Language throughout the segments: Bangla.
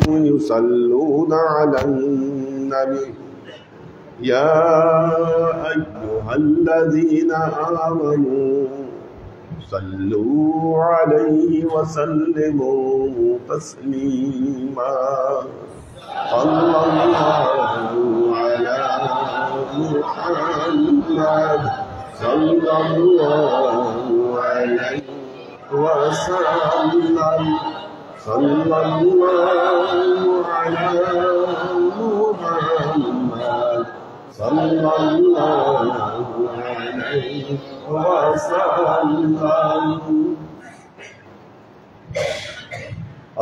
يصلون على النبي يا أيها الذين آمنوا صلوا عليه وسلموا تسليما صلى الله على محمد صلى الله عليه وسلم صلى الله على محمد صلى الله عليه وسلم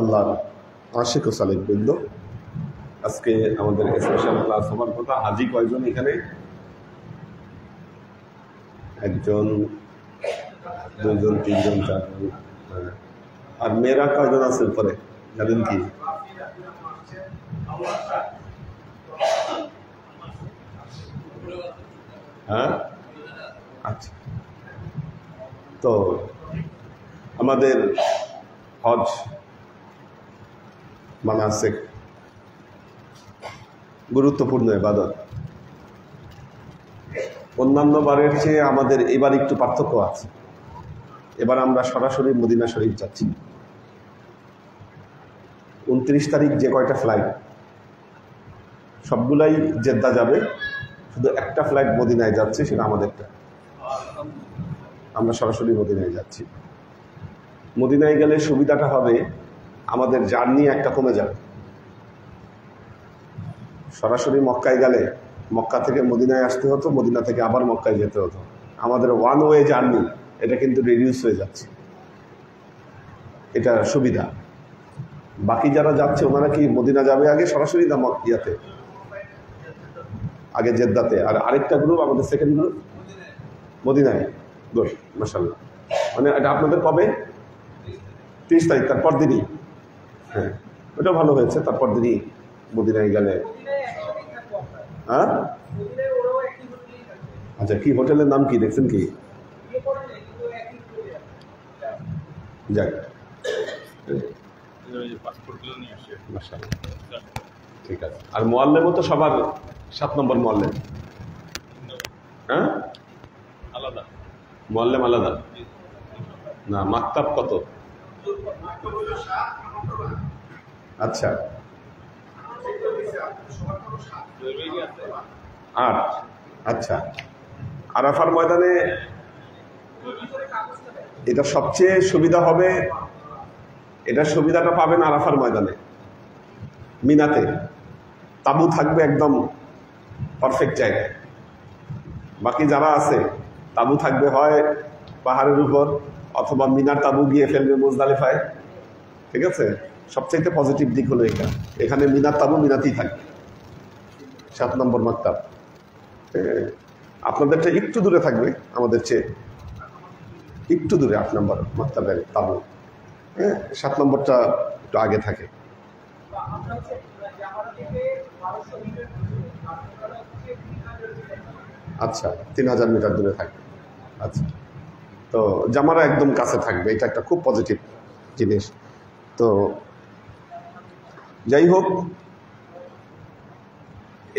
আল্লাহর আশিক ও সালেক বৃন্দ, আজকে আমাদের স্পেশাল ক্লাস হবার কথা। হাজি কয়জন এখানে? একজন, দুইজন, তিনজন, চারজন। আর মেয়েরা কয়জন আছে উপরে জানেন কি? হ্যাঁ, আচ্ছা। তো আমাদের হজ মানাসিক গুরুত্বপূর্ণ ইবাদত। অন্যান্য বারের চেয়ে আমাদের এবার একটু পার্থক্য আছে। এবার আমরা সরাসরি মদিনা শরীফ যাচ্ছি। 29 তারিখ যে কয়টা ফ্লাইট সবগুলাই জেদ্দা যাবে, শুধু একটা ফ্লাইট মদিনায় যাচ্ছে, সেটা আমাদেরটা। আমরা সরাসরি মদিনায় যাচ্ছি। মদিনায় গেলে সুবিধাটা হবে, আমাদের জার্নি একটা কমে যাবে। সরাসরি মক্কায় গেলে মক্কা থেকে মদিনায় আসতে হতো, মদিনা থেকে আবার মক্কায় যেতে হতো। আমাদের ওয়ান ওয়ে জার্নি এটা কিন্তু রিডিউস হয়ে যাচ্ছে, এটা সুবিধা। বাকি যারা যাচ্ছে ওনারা কি মদিনা যাবে আগে সরাসরি না ইয়াতে আগে জেদ্দাতে, আর আরেকটা গ্রুপ আমাদের সেকেন্ড গ্রুপ মদিনায়। গুড, মাশাআল্লাহ। মানে এটা আপনাদের কবে? 30 তারিখ, তারপর দিনই। হ্যাঁ, ওটা ভালো হয়েছে, তারপর দিনই মদিনায় গেলে। হ্যাঁ, আচ্ছা। কি হোটেলের নাম কি দেখছেন কি? যাক, ঠিক আছে। আর মোয়াল্লেমও তো সবার 7 নম্বর মোয়াল্লেম। হ্যাঁ, আলাদা মোয়াল্লেম, আলাদা না। মাকতাব কত? আচ্ছা, 8। আচ্ছা, আরাফার ময়দানে এটা সবচেয়ে সুবিধা হবে। এটা সুবিধাটা পাবেন আরাফার ময়দানে। মিনাতে তাবু থাকবে একদম পারফেক্ট জায়গায়। বাকি যারা আছে তাবু থাকবে হয় পাহাড়ের উপর, অথবা মিনার তাবু গিয়ে ফেলবে মুজদালিফায়। ঠিক আছে, সবচাইতে পজিটিভ দিক হলো এটা। এখানে মিনার তাবু মিনাতেই থাকবে। 7 নম্বর মাকতাব আপনাদেরটা একটু দূরে থাকবে, আমাদের চেয়ে একটু দূরে 8 নম্বর মাকতাবের তাবু। হ্যাঁ, 7 নম্বরটা একটু আগে থাকে। আচ্ছা, 3000 মিটার দূরে থাকবে। আচ্ছা, তো জামারা একদম কাছে থাকবে, এটা একটা খুব পজিটিভ জিনিস। তো যাই হোক,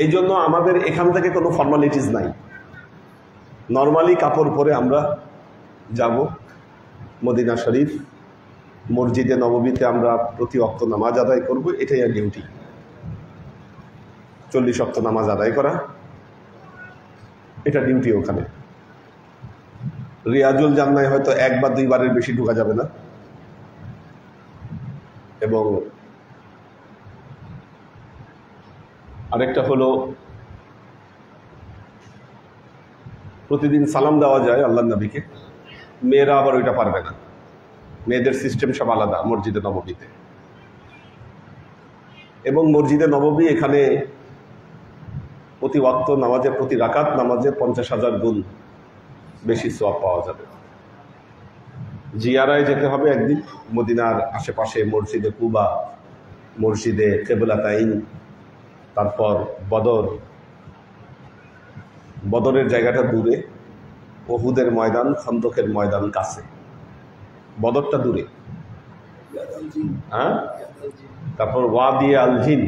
এই জন্য আমাদের এখান থেকে কোনো ফর্মালিটিস নাই। নর্মালি কাপড় পরে আমরা যাব মদিনা শরীফ, মসজিদে নববীতে আমরা প্রতি ওয়াক্ত নামাজ আদায় করব। এটাই আর ডিউটি, 40 ওয়াক্ত নামাজ আদায় করা, এটা ডিউটি ওখানে। রিয়াজুল জান্নায় হয়তো 1 বা 2 বারের বেশি ঢোকা যাবে না। এবং আরেকটা হলো, প্রতিদিন সালাম দেওয়া যায় আল্লাহর নবীকে, মেয়েরা আবার ওইটা পারবে না। মেয়েদের সিস্টেম সব আলাদা মসজিদে নববীতে। এবং মসজিদে নববী এখানে প্রতি ওয়াক্ত নামাজে, প্রতি রাকাত নামাজে 50,000 গুণ বেশি সওয়াব পাওয়া যাবে। জিয়ারায় যেতে হবে একদিন মদিনার আশেপাশে, মসজিদে কুবা, মসজিদে কেবলাতাইন, তারপর বদরের জায়গাটা দূরে, উহুদের ময়দান, খন্দকের ময়দান কাছে, বদরটা দূরে। হ্যাঁ, তারপর ওয়াদি আল জিন,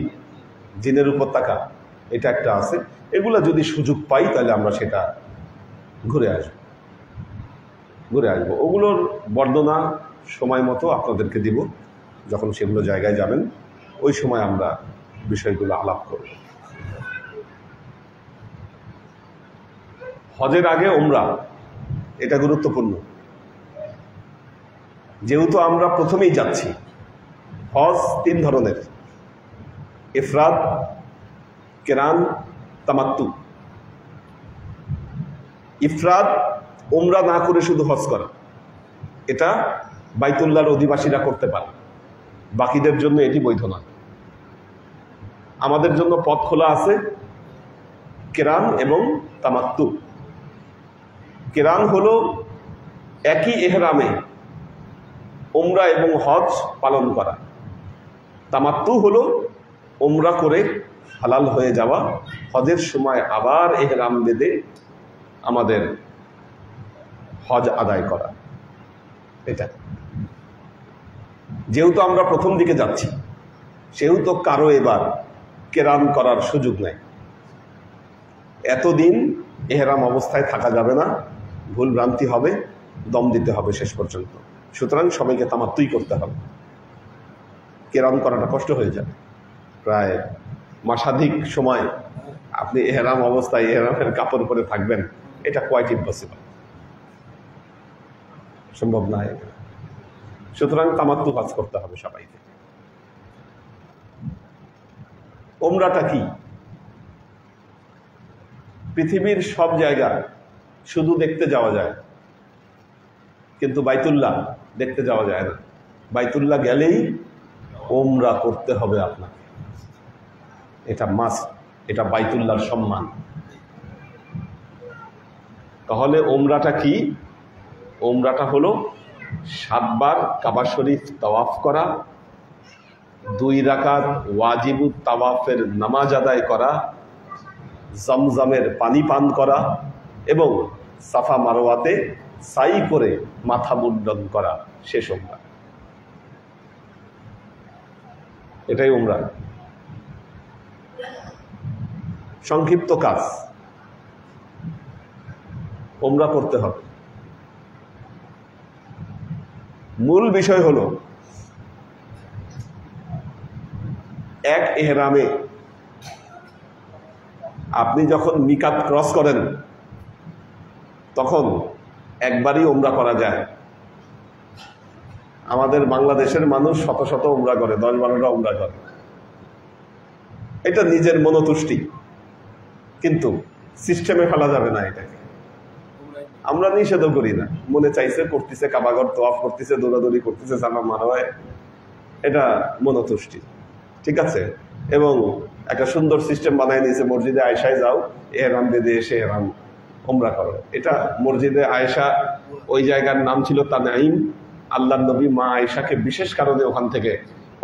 জিনের উপত্যকা, এটা একটা আছে। এগুলা যদি সুযোগ পাই তাহলে আমরা সেটা ঘুরে আসবো। ওগুলোর বর্ণনা সময় মতো আপনাদেরকে দিব, যখন সেগুলো জায়গায় যাবেন ওই সময় আমরা বিষয়গুলো আলাপ করব। হজের আগে উমরা, এটা গুরুত্বপূর্ণ। যেহেতু আমরা প্রথমেই যাচ্ছি, হজ 3 ধরনের: ইফরাদ, কিরান, তামাত্তু। ইফরাদ উমরা না করে শুধু হজ করা, এটা বাইতুল্লাহর অধিবাসীরা করতে পারে, বাকিদের জন্য এটি বৈধ নয়। আমাদের জন্য পথ খোলা আছে কিরান এবং তামাত্তু। কিরান হলো একই এহরামে উমরা এবং হজ পালন করা। তামাত্তু হলো উমরা করে হালাল হয়ে যাওয়া, হজের সময় আবার এহরাম বেঁধে আমাদের হজ আদায় করা। এটা যেহেতু আমরা প্রথম দিকে যাচ্ছি, সেহেতু কারো এবার কেরান করার সুযোগ নেই। এতদিন এহরাম অবস্থায় থাকা যাবে না, ভুল ভ্রান্তি হবে, দম দিতে হবে শেষ পর্যন্ত। সুতরাং সবাইকে তামাত্তুই করতে হবে। কেরান করাটা কষ্ট হয়ে যাবে। প্রায় মাসাধিক সময় আপনি এহরাম অবস্থায় এহরামের কাপড় পরে থাকবেন, এটা কোয়াইট ইম্পসিবল, সম্ভব না। সুতরাং তামাত্তু কাজ করতে হবে সবাইকে। উমরাটা কি? পৃথিবীর সব জায়গা শুধু দেখতে যাওয়া যায়, কিন্তু বাইতুল্লাহ দেখতে যাওয়া যায় না। বাইতুল্লাহ গেলেই উমরা করতে হবে আপনাকে, এটা মাস্ট, এটা বাইতুল্লাহর সম্মান। তাহলে উমরাটা কি? উমরাটা হলো 7 বার কাবা শরীফ তাওয়াফ করা, 2 রাকাত ওয়াজিবুত তাওয়াফের নামাজ আদায় করা, জমজমের পানি পান করা এবং সাফা মারওয়াতে সাই করে মাথা মুন্ডন করা, শেষ উমরা। এটাই উমরা। সংক্ষিপ্ত কাজ, উমরা করতে হবে। মূল বিষয় হলো এক এহরামে আপনি যখন মিকাত ক্রস করেন তখন একবারই উমরা করা যায়। আমাদের বাংলাদেশের মানুষ শত শত উমরা করে, 10-12টা উমরা করে, এটা নিজের মনোতুষ্টি, কিন্তু সিস্টেমে ফেলা যাবে না। এটাকে আমরা নিষেধও করি না, মনে চাইছে করতেছে, কাবাঘর তোয়াফ করতেছে, দৌড়াদৌড়ি করতেছে, সাফা মারওয়ায়, এটা মনোতুষ্টি, ঠিক আছে। এবং একটা সুন্দর সিস্টেম বানায় নিয়েছে, মসজিদে আয়েশায় যাও, এহরাম বেঁধে এসে এহরাম উমরা করো। এটা মসজিদে আয়েশা, ওই জায়গার নাম ছিল তানঈম। আল্লাহর নবী মা আয়েশাকে বিশেষ কারণে ওখান থেকে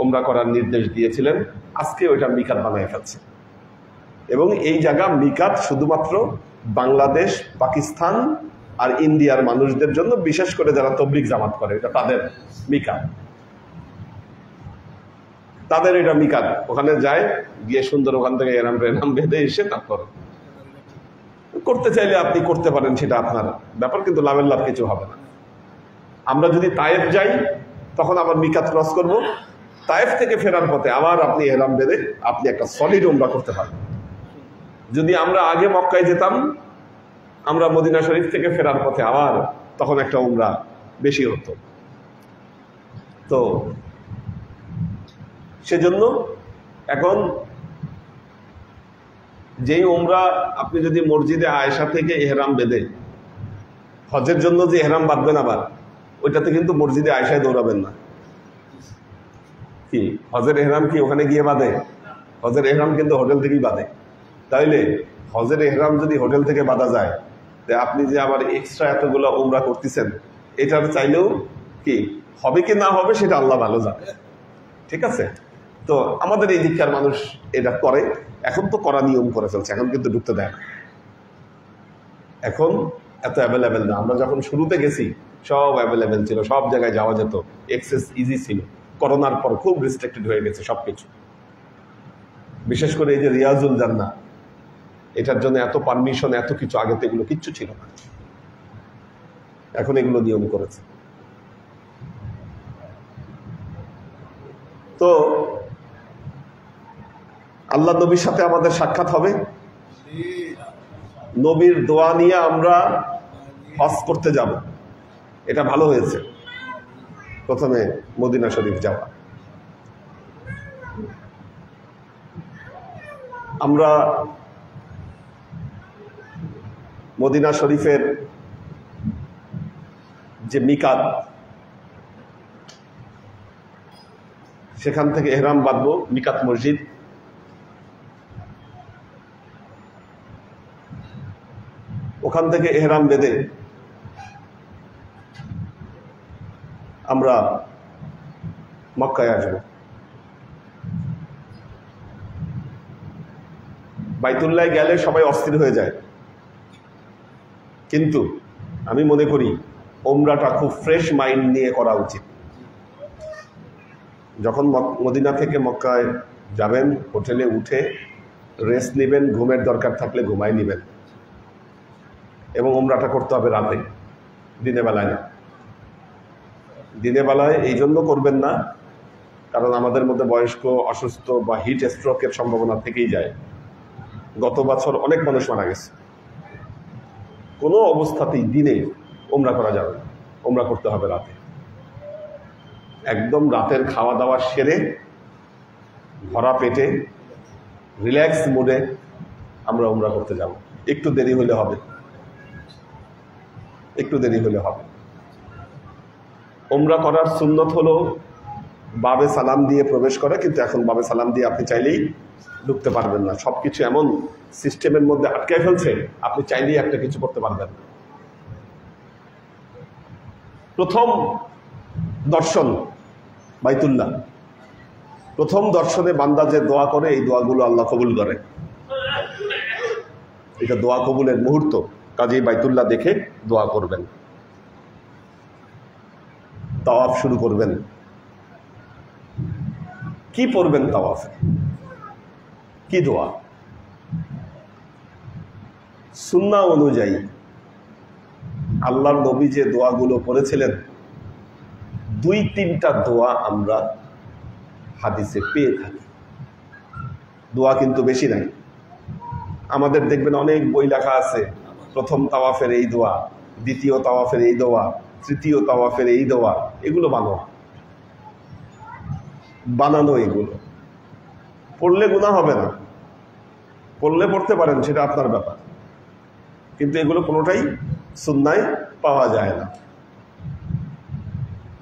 উমরা করার নির্দেশ দিয়েছিলেন। আজকে ওইটা মিকাত বানায় ফেলছে, এবং এই জায়গা মিকাত শুধুমাত্র বাংলাদেশ, পাকিস্তান আর ইন্ডিয়ার মানুষদের জন্য, বিশেষ করে যারা তবলিগ জামাত করে, এটা তাদের মিকাত, তাদের এটা মিকাত। ওখানে যায়, গিয়ে সুন্দর ওখান থেকে এরাম বেঁধে এসে তারপর করতে চাইলে আপনি করতে পারেন, সেটা আপনার ব্যাপার, কিন্তু লাভের লাভ কিছু হবে না। আমরা যদি তায়েফ যাই তখন আবার মিকাত ক্রস করব, তায়েফ থেকে ফেরার পথে আবার আপনি এহরাম বেঁধে আপনি একটা সলিড উমরা করতে পারেন। যদি আমরা আগে মক্কায় যেতাম, আমরা মদিনা শরীফ থেকে ফেরার পথে আবার তখন একটা উমরা বেশি হতো। তো সেজন্য এখন যেই উমরা আপনি যদি মসজিদে আয়েশা থেকে এহরাম বেঁধে, হজের জন্য যে এহরাম বাঁধবেন আবার, ওইটাতে কিন্তু মসজিদে আয়েশায় দৌড়াবেন না। কি হজের এহরাম কি ওখানে গিয়ে বাঁধে? হজের এহরাম কিন্তু হোটেল থেকেই বাঁধে। তাইলে হজের এহরাম যদি হোটেল থেকে বাঁধা যায়, আপনি যে আবার এক্সট্রা এতগুলো উমরা করতেছেন, এটার চাইলেও কি হবে কি না হবে সেটা আল্লাহ ভালো জানে, ঠিক আছে। তো আমাদের এই দিককার মানুষ এটা করে, এখন তো করা নিয়ম করে ফেলছে, এখন কিন্তু ঢুকতে দেয় না, এখন এত অ্যাভেলেবেল না। আমরা যখন শুরুতে গেছি সব অ্যাভেলেবেল ছিল, সব জায়গায় যাওয়া যেত, এক্সেস ইজি ছিল, করোনার পর খুব রেস্ট্রিক্টেড হয়ে গেছে সবকিছু। বিশেষ করে এই যে রিয়াজুল জান্নাহ, এটার জন্য এত পারমিশন, এত কিছু, আগে তো এগুলো কিচ্ছু ছিল না, এখন এগুলো নিয়ম করেছে। তো আল্লাহ নবীর সাথে আমাদের সাক্ষাৎ হবে, নবীর দোয়া নিয়ে আমরা হজ করতে যাব। এটা ভালো হয়েছে প্রথমে মদিনা শরীফ যাওয়া। আমরা মদিনা শরীফের যে মিকাত, সেখান থেকে এহরাম বাঁধবো মিকাত মসজিদ। ওখান থেকে এহরাম বেঁধে আমরা মক্কায় আসবো। বাইতুল্লাহ গেলে সবাই অস্থির হয়ে যায়, কিন্তু আমি মনে করি ওমরাটা খুব ফ্রেশ মাইন্ড নিয়ে করা উচিত। যখন মদিনা থেকে মক্কায় যাবেন, হোটেলে উঠে রেস্ট নেবেন, ঘুমের দরকার থাকলে ঘুমাই নেবেন, এবং ওমরাটা করতে হবে রাতে, দিনের বেলায় না। দিনের বেলায় এই জন্য করবেন না, কারণ আমাদের মধ্যে বয়স্ক, অসুস্থ বা হিট স্ট্রোকের সম্ভাবনা থেকেই যায়। গত বছর অনেক মানুষ মারা গেছে। কোনো অবস্থাতেই দিনে ওমরা করা যাবে না, ওমরা করতে হবে রাতে। একদম রাতের খাওয়া দাওয়া সেরে ভরা পেটে রিল্যাক্স মোডে আমরা ওমরা করতে যাব। একটু দেরি হলে হবে, একটু দেরি হলে হবে। ওমরা করার সুন্নত হলো বাবে সালাম দিয়ে প্রবেশ করে, কিন্তু এখন বাবে সালাম দিয়ে আপনি চাইলেই ঢুকতে পারবেন না। সবকিছু এমন সিস্টেমের মধ্যে আটকে ফেলছে, আপনি চাইলেই একটা কিছু করতে পারবেন। প্রথম দর্শন বাইতুল্লাহ, প্রথম দর্শনে বান্দা যে দোয়া করে, এই দোয়াগুলো আল্লাহ কবুল করে। এটা দোয়া কবুলের মুহূর্ত, কাজেই বাইতুল্লাহ দেখে দোয়া করবেন। তাওয়াফ শুরু করবেন। কি পড়বেন তাওয়াফে? কি দোয়া? সুন্নাহ অনুযায়ী আল্লাহর নবী যে দোয়াগুলো পড়েছিলেন, 2-3টা দোয়া আমরা হাদিসে পেয়ে থাকি। দোয়া কিন্তু বেশি নাই। আমাদের দেখবেন অনেক বই লেখা আছে, প্রথম তাওয়াফের এই দোয়া, দ্বিতীয় তাওয়াফের এই দোয়া, তৃতীয় তাওয়াফের এই দোয়া। এগুলো বানানো, এগুলো পড়লে গুনাহ হবে না, পড়লে পড়তে পারেন, সেটা আপনার ব্যাপার, কিন্তু এগুলো কোনোটাই সুন্নায় পাওয়া যায় না।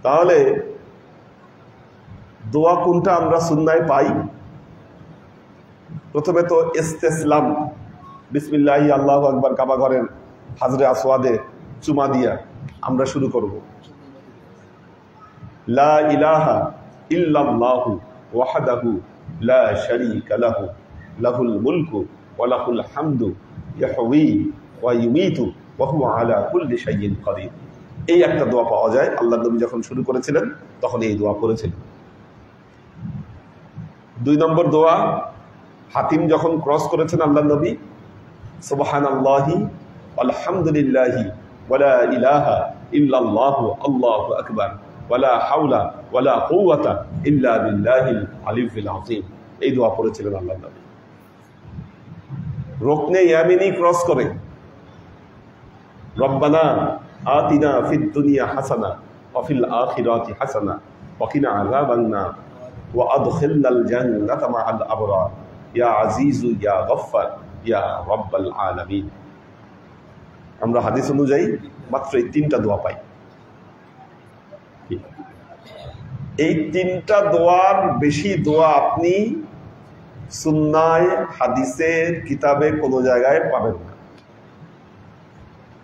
তাহলে দোয়া কোনটা আমরা সুন্নায় পাই? প্রথমে তো ইস্তেসলাম, বিসমিল্লাহি আল্লাহু আকবার, কাবা ঘরের হাজরে আসওয়াদে চুমা দিয়া আমরা শুরু করব। লা ইলাহা ইল্লাল্লাহু ওয়াহদাহু লা শারীকা লাহু লাহুল মুলকু ওয়া লাহুল হামদু ইয়াহয়ী ওয়া ইউমীতু ওয়া হুয়া আলা কুল্লি শাইইন কাদির। এই একটা দোয়া পাওয়া যায়। আল্লাহ নবী যখন শুরু করেছিলেন তখন এই দোয়া করেছিলেন। 2 নম্বর দোয়া, হাতিম যখন ক্রস করেছেন আল্লাহ নবী, সুবহানাল্লাহি আলহামদুলিল্লাহি ওয়ালা ইলাহা ইল্লাল্লাহু আল্লাহু আকবার ওয়ালা হাওলা ওয়ালা কুওয়াতা ইল্লা বিল্লাহিল আলিয়্যিল আযীম। এই দোয়া পড়েছিলেন আল্লাহ নবী। রুকনে ইয়ামিনী ক্রস করে রব্বানা আতিনা ফিদ দুনিয়া হাসানা ওয়া ফিল আখিরাতি হাসানা ওয়া কিনা আযাবান নার ওয়া আদখিলনাল জান্নাতা মা'আল আবরার ইয়া আজিজু ইয়া গফফার ইয়া রাব্বাল আলামিন। আমরা হাদিস অনুযায়ী মাত্র এই 3টা দোয়া পাই। এই 3টা দোয়ার বেশি দোয়া আপনি সুন্নায়, হাদিসের কিতাবে কোনো জায়গায় পাবেন না।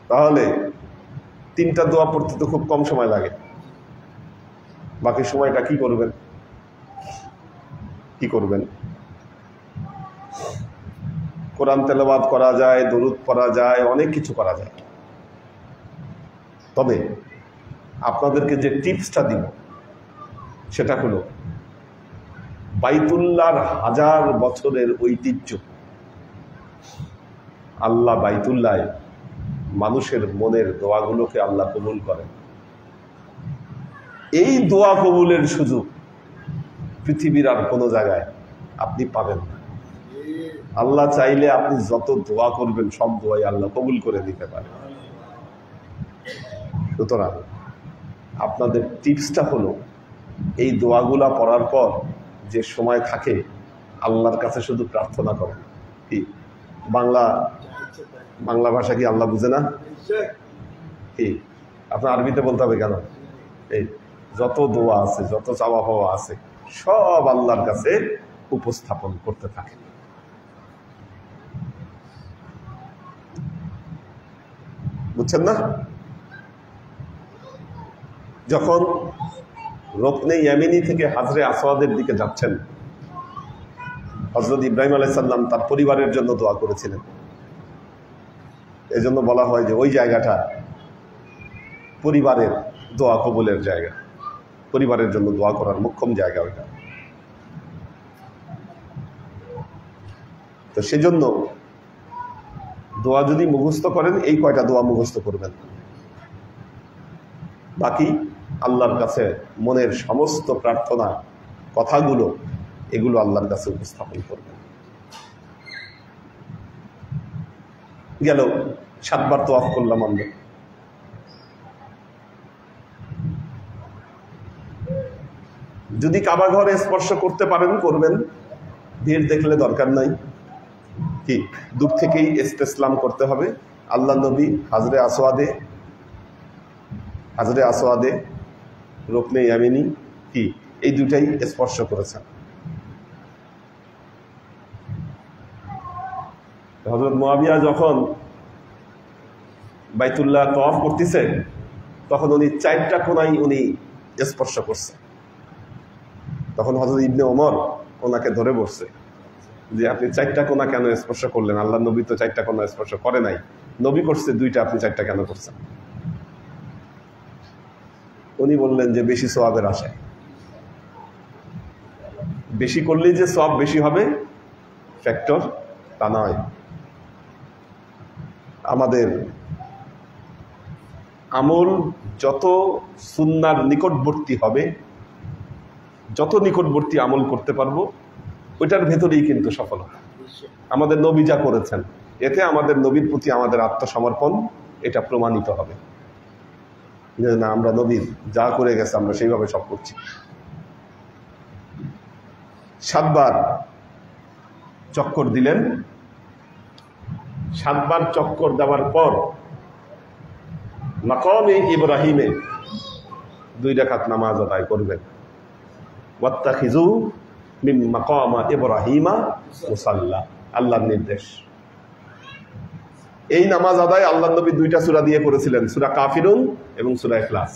তাহলে 3টা দোয়া পড়তে তো খুব কম সময় লাগে, বাকি সময়টা কি করবেন? কোরআন তেলাওয়াত করা যায়, দরুদ পড়া যায়, অনেক কিছু করা যায়। তবে আপনাদেরকে যে টিপসটা দিব, সেটা হলো বাইতুল্লাহর 1000 বছরের ঐতিহ্য। আল্লাহ বাইতুল্লাহ মানুষের মনের দোয়াগুলোকে আল্লাহ কবুল করেন। এই দোয়া কবুলের সুযোগ পৃথিবীর আর কোনো জায়গায় আপনি পাবেন না। আল্লাহ চাইলে আপনি যত দোয়া করবেন সব দোয়াই আল্লাহ কবুল করে দিতে পারে। সুতরাং আপনাদের টিপসটা হলো এই দোয়াগুলা পড়ার পর যে সময় থাকে আল্লাহর কাছে শুধু প্রার্থনা করেন। কি বাংলা ভাষা কি আল্লাহ বুঝে না? কি আপনার আরবিতে বলতে হবে কেন? এই যত দোয়া আছে, যত চাওয়া পাওয়া আছে সব আল্লাহর কাছে উপস্থাপন করতে থাকে। বুঝছেন না? যখন রুকনে ইয়ামিনী থেকে হাজরে আসওয়াদের দিকে যাচ্ছেন, হযরত ইব্রাহিম আলাইহিস সালাম তার পরিবারের জন্য দোয়া করেছিলেন। এজন্য বলা হয় যে ওই জায়গাটা পরিবারের দোয়া কবুলের জায়গা, পরিবারের জন্য দোয়া করার মোক্ষম জায়গা ওইটা। তো সেজন্য দোয়া যদি মুখস্থ করেন এই কয়টা দোয়া মুখস্থ করবেন, বাকি আল্লাহর কাছে মনের সমস্ত প্রার্থনা কথাগুলো এগুলো আল্লাহর কাছে উপস্থাপন করবেন। গেল 7 বার তোয়াফ করলাম আমরা। যদি কাবা ঘরে স্পর্শ করতে পারেন করবেন, ভিড় দেখলে দরকার নাই। কি দূর থেকেই ইস্তেসলাম করতে হবে। আল্লাহ নবী হাজরে আসওয়াদে রুকনে ইয়ামিনী কি এই দুটাই স্পর্শ করেছেন। হযরত মুআবিয়া যখন বাইতুল্লাহ তওয়াফ করতেছে তখন উনি 4টা কোণায় উনি স্পর্শ করছে। তখন হযরত ইবনে ওমর ওনাকে ধরে বসছে যে আপনি 4টা কোণা কেন স্পর্শ করলেন? আল্লাহ নবী তো 4টা কোণা স্পর্শ করে নাই, নবী করছে 2টা, আপনি 4টা কেন করছেন? উনি বললেন যে বেশি সওয়াবের আশায়। বেশি করলেই যে সওয়াব বেশি হবে ফ্যাক্টর তা নয়। আমাদের আমল যত সুন্নাহর নিকটবর্তী হবে, যত নিকটবর্তী আমল করতে পারবো ওইটার ভেতরেই কিন্তু সফলতা। আমাদের নবী যা করেছেন এতে আমাদের নবীর প্রতি আমাদের আত্মসমর্পণ এটা প্রমাণিত হবে যে না, আমরা নবীর যা করে গেছে আমরা সেইভাবে সব করছি। 7 বার চক্কর দিলেন। 7 বার চক্কর দেওয়ার পর মাকামে ইব্রাহিমে 2 রাকাত নামাজ আদায় করবেন। ওয়াত্তাখিযু মিন মাকামা ইব্রাহিমা মুসাল্লা, আল্লাহর নির্দেশ। এই নামাজ আদায় আল্লাহর নবী 2টা সূরা দিয়ে করেছিলেন, সূরা কাফিরুন এবং সূরা ইখলাস।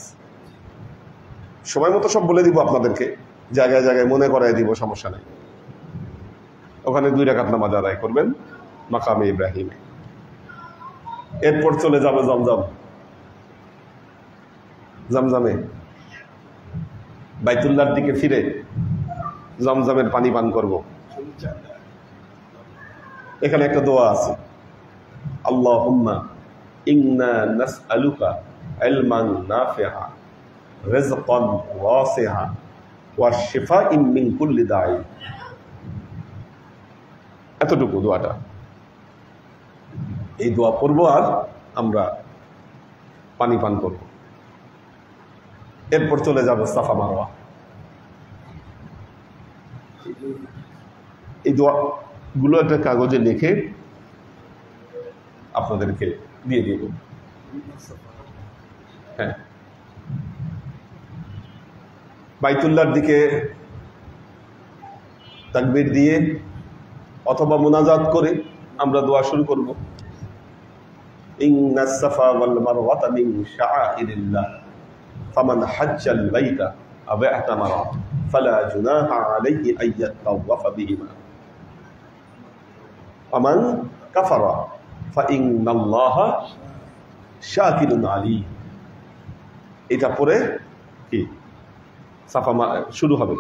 সময় মতো সব বলে দিব আপনাদেরকে, জায়গায় জায়গায় মনে করায় দিব, সমস্যা নেই। ওখানে 2 রাকাত নামাজ আদায় করবেন মাকামে ইব্রাহিমে। এরপর চলে যাবে জমজমে, বাইতুল্লাহর দিকে ফিরে জমজমের পানি পান করব। এখানে একটা দোয়া আছে, আল্লাহুম্মা ইন্না নাসআলুকা ইলমান নাফিআ রিজকান ওয়াসিআ ওয়া শিফাআন মিন কুল্লি দাই। এতটুকু দোয়াটা। এই দোয়া পড়ব আর আমরা পানি পান করব। এরপর চলে যাব সাফা মারওয়া। এই দোয়াগুলো একটা কাগজে লিখে আপনাদেরকে দিয়ে দিব। হ্যাঁ, বাইতুল্লাহর দিকে তাকবীর দিয়ে অথবা মুনাজাত করে আমরা দোয়া শুরু করব। ইন্নাস সাফা ওয়াল মারওয়াতা মিন শাআইরিল্লাহ ফামান হাজ্জাল বাইতা আও ইতামারা ফালা জুনাহা আলাইহি আইয়াতাওয়াফা বিহিমা ওয়া মান কাফারা ফাইন্নাল্লাহা শাকিরুন আলীম। এটা পরে কি সাফা শুরু হবে।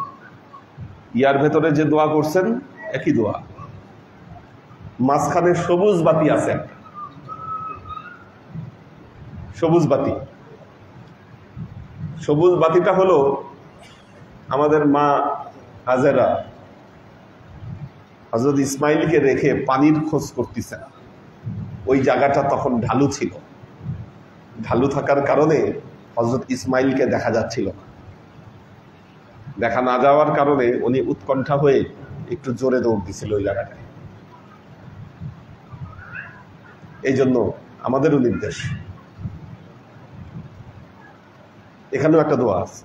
ইয়ার ভেতরে যে দোয়া করছেন একই দোয়া, মাঝখানে সবুজ বাতি আছে, সবুজ বাতি। সবুজ বাতিটা হলো আমাদের মা হাজেরা হযরত ইসমাইলকে রেখে পানির খোঁজ করতেছে। ওই জায়গাটা তখন ঢালু ছিল, ঢালু থাকার কারণে হযরত ইসমাইলকে দেখা যাচ্ছিল না। দেখা না যাওয়ার কারণে উনি উৎকণ্ঠা হয়ে একটু জোরে দৌড় দিছিল ওই জায়গাটায়। এই জন্য আমাদেরও নির্দেশ, এখানেও একটা দোয়া আছে,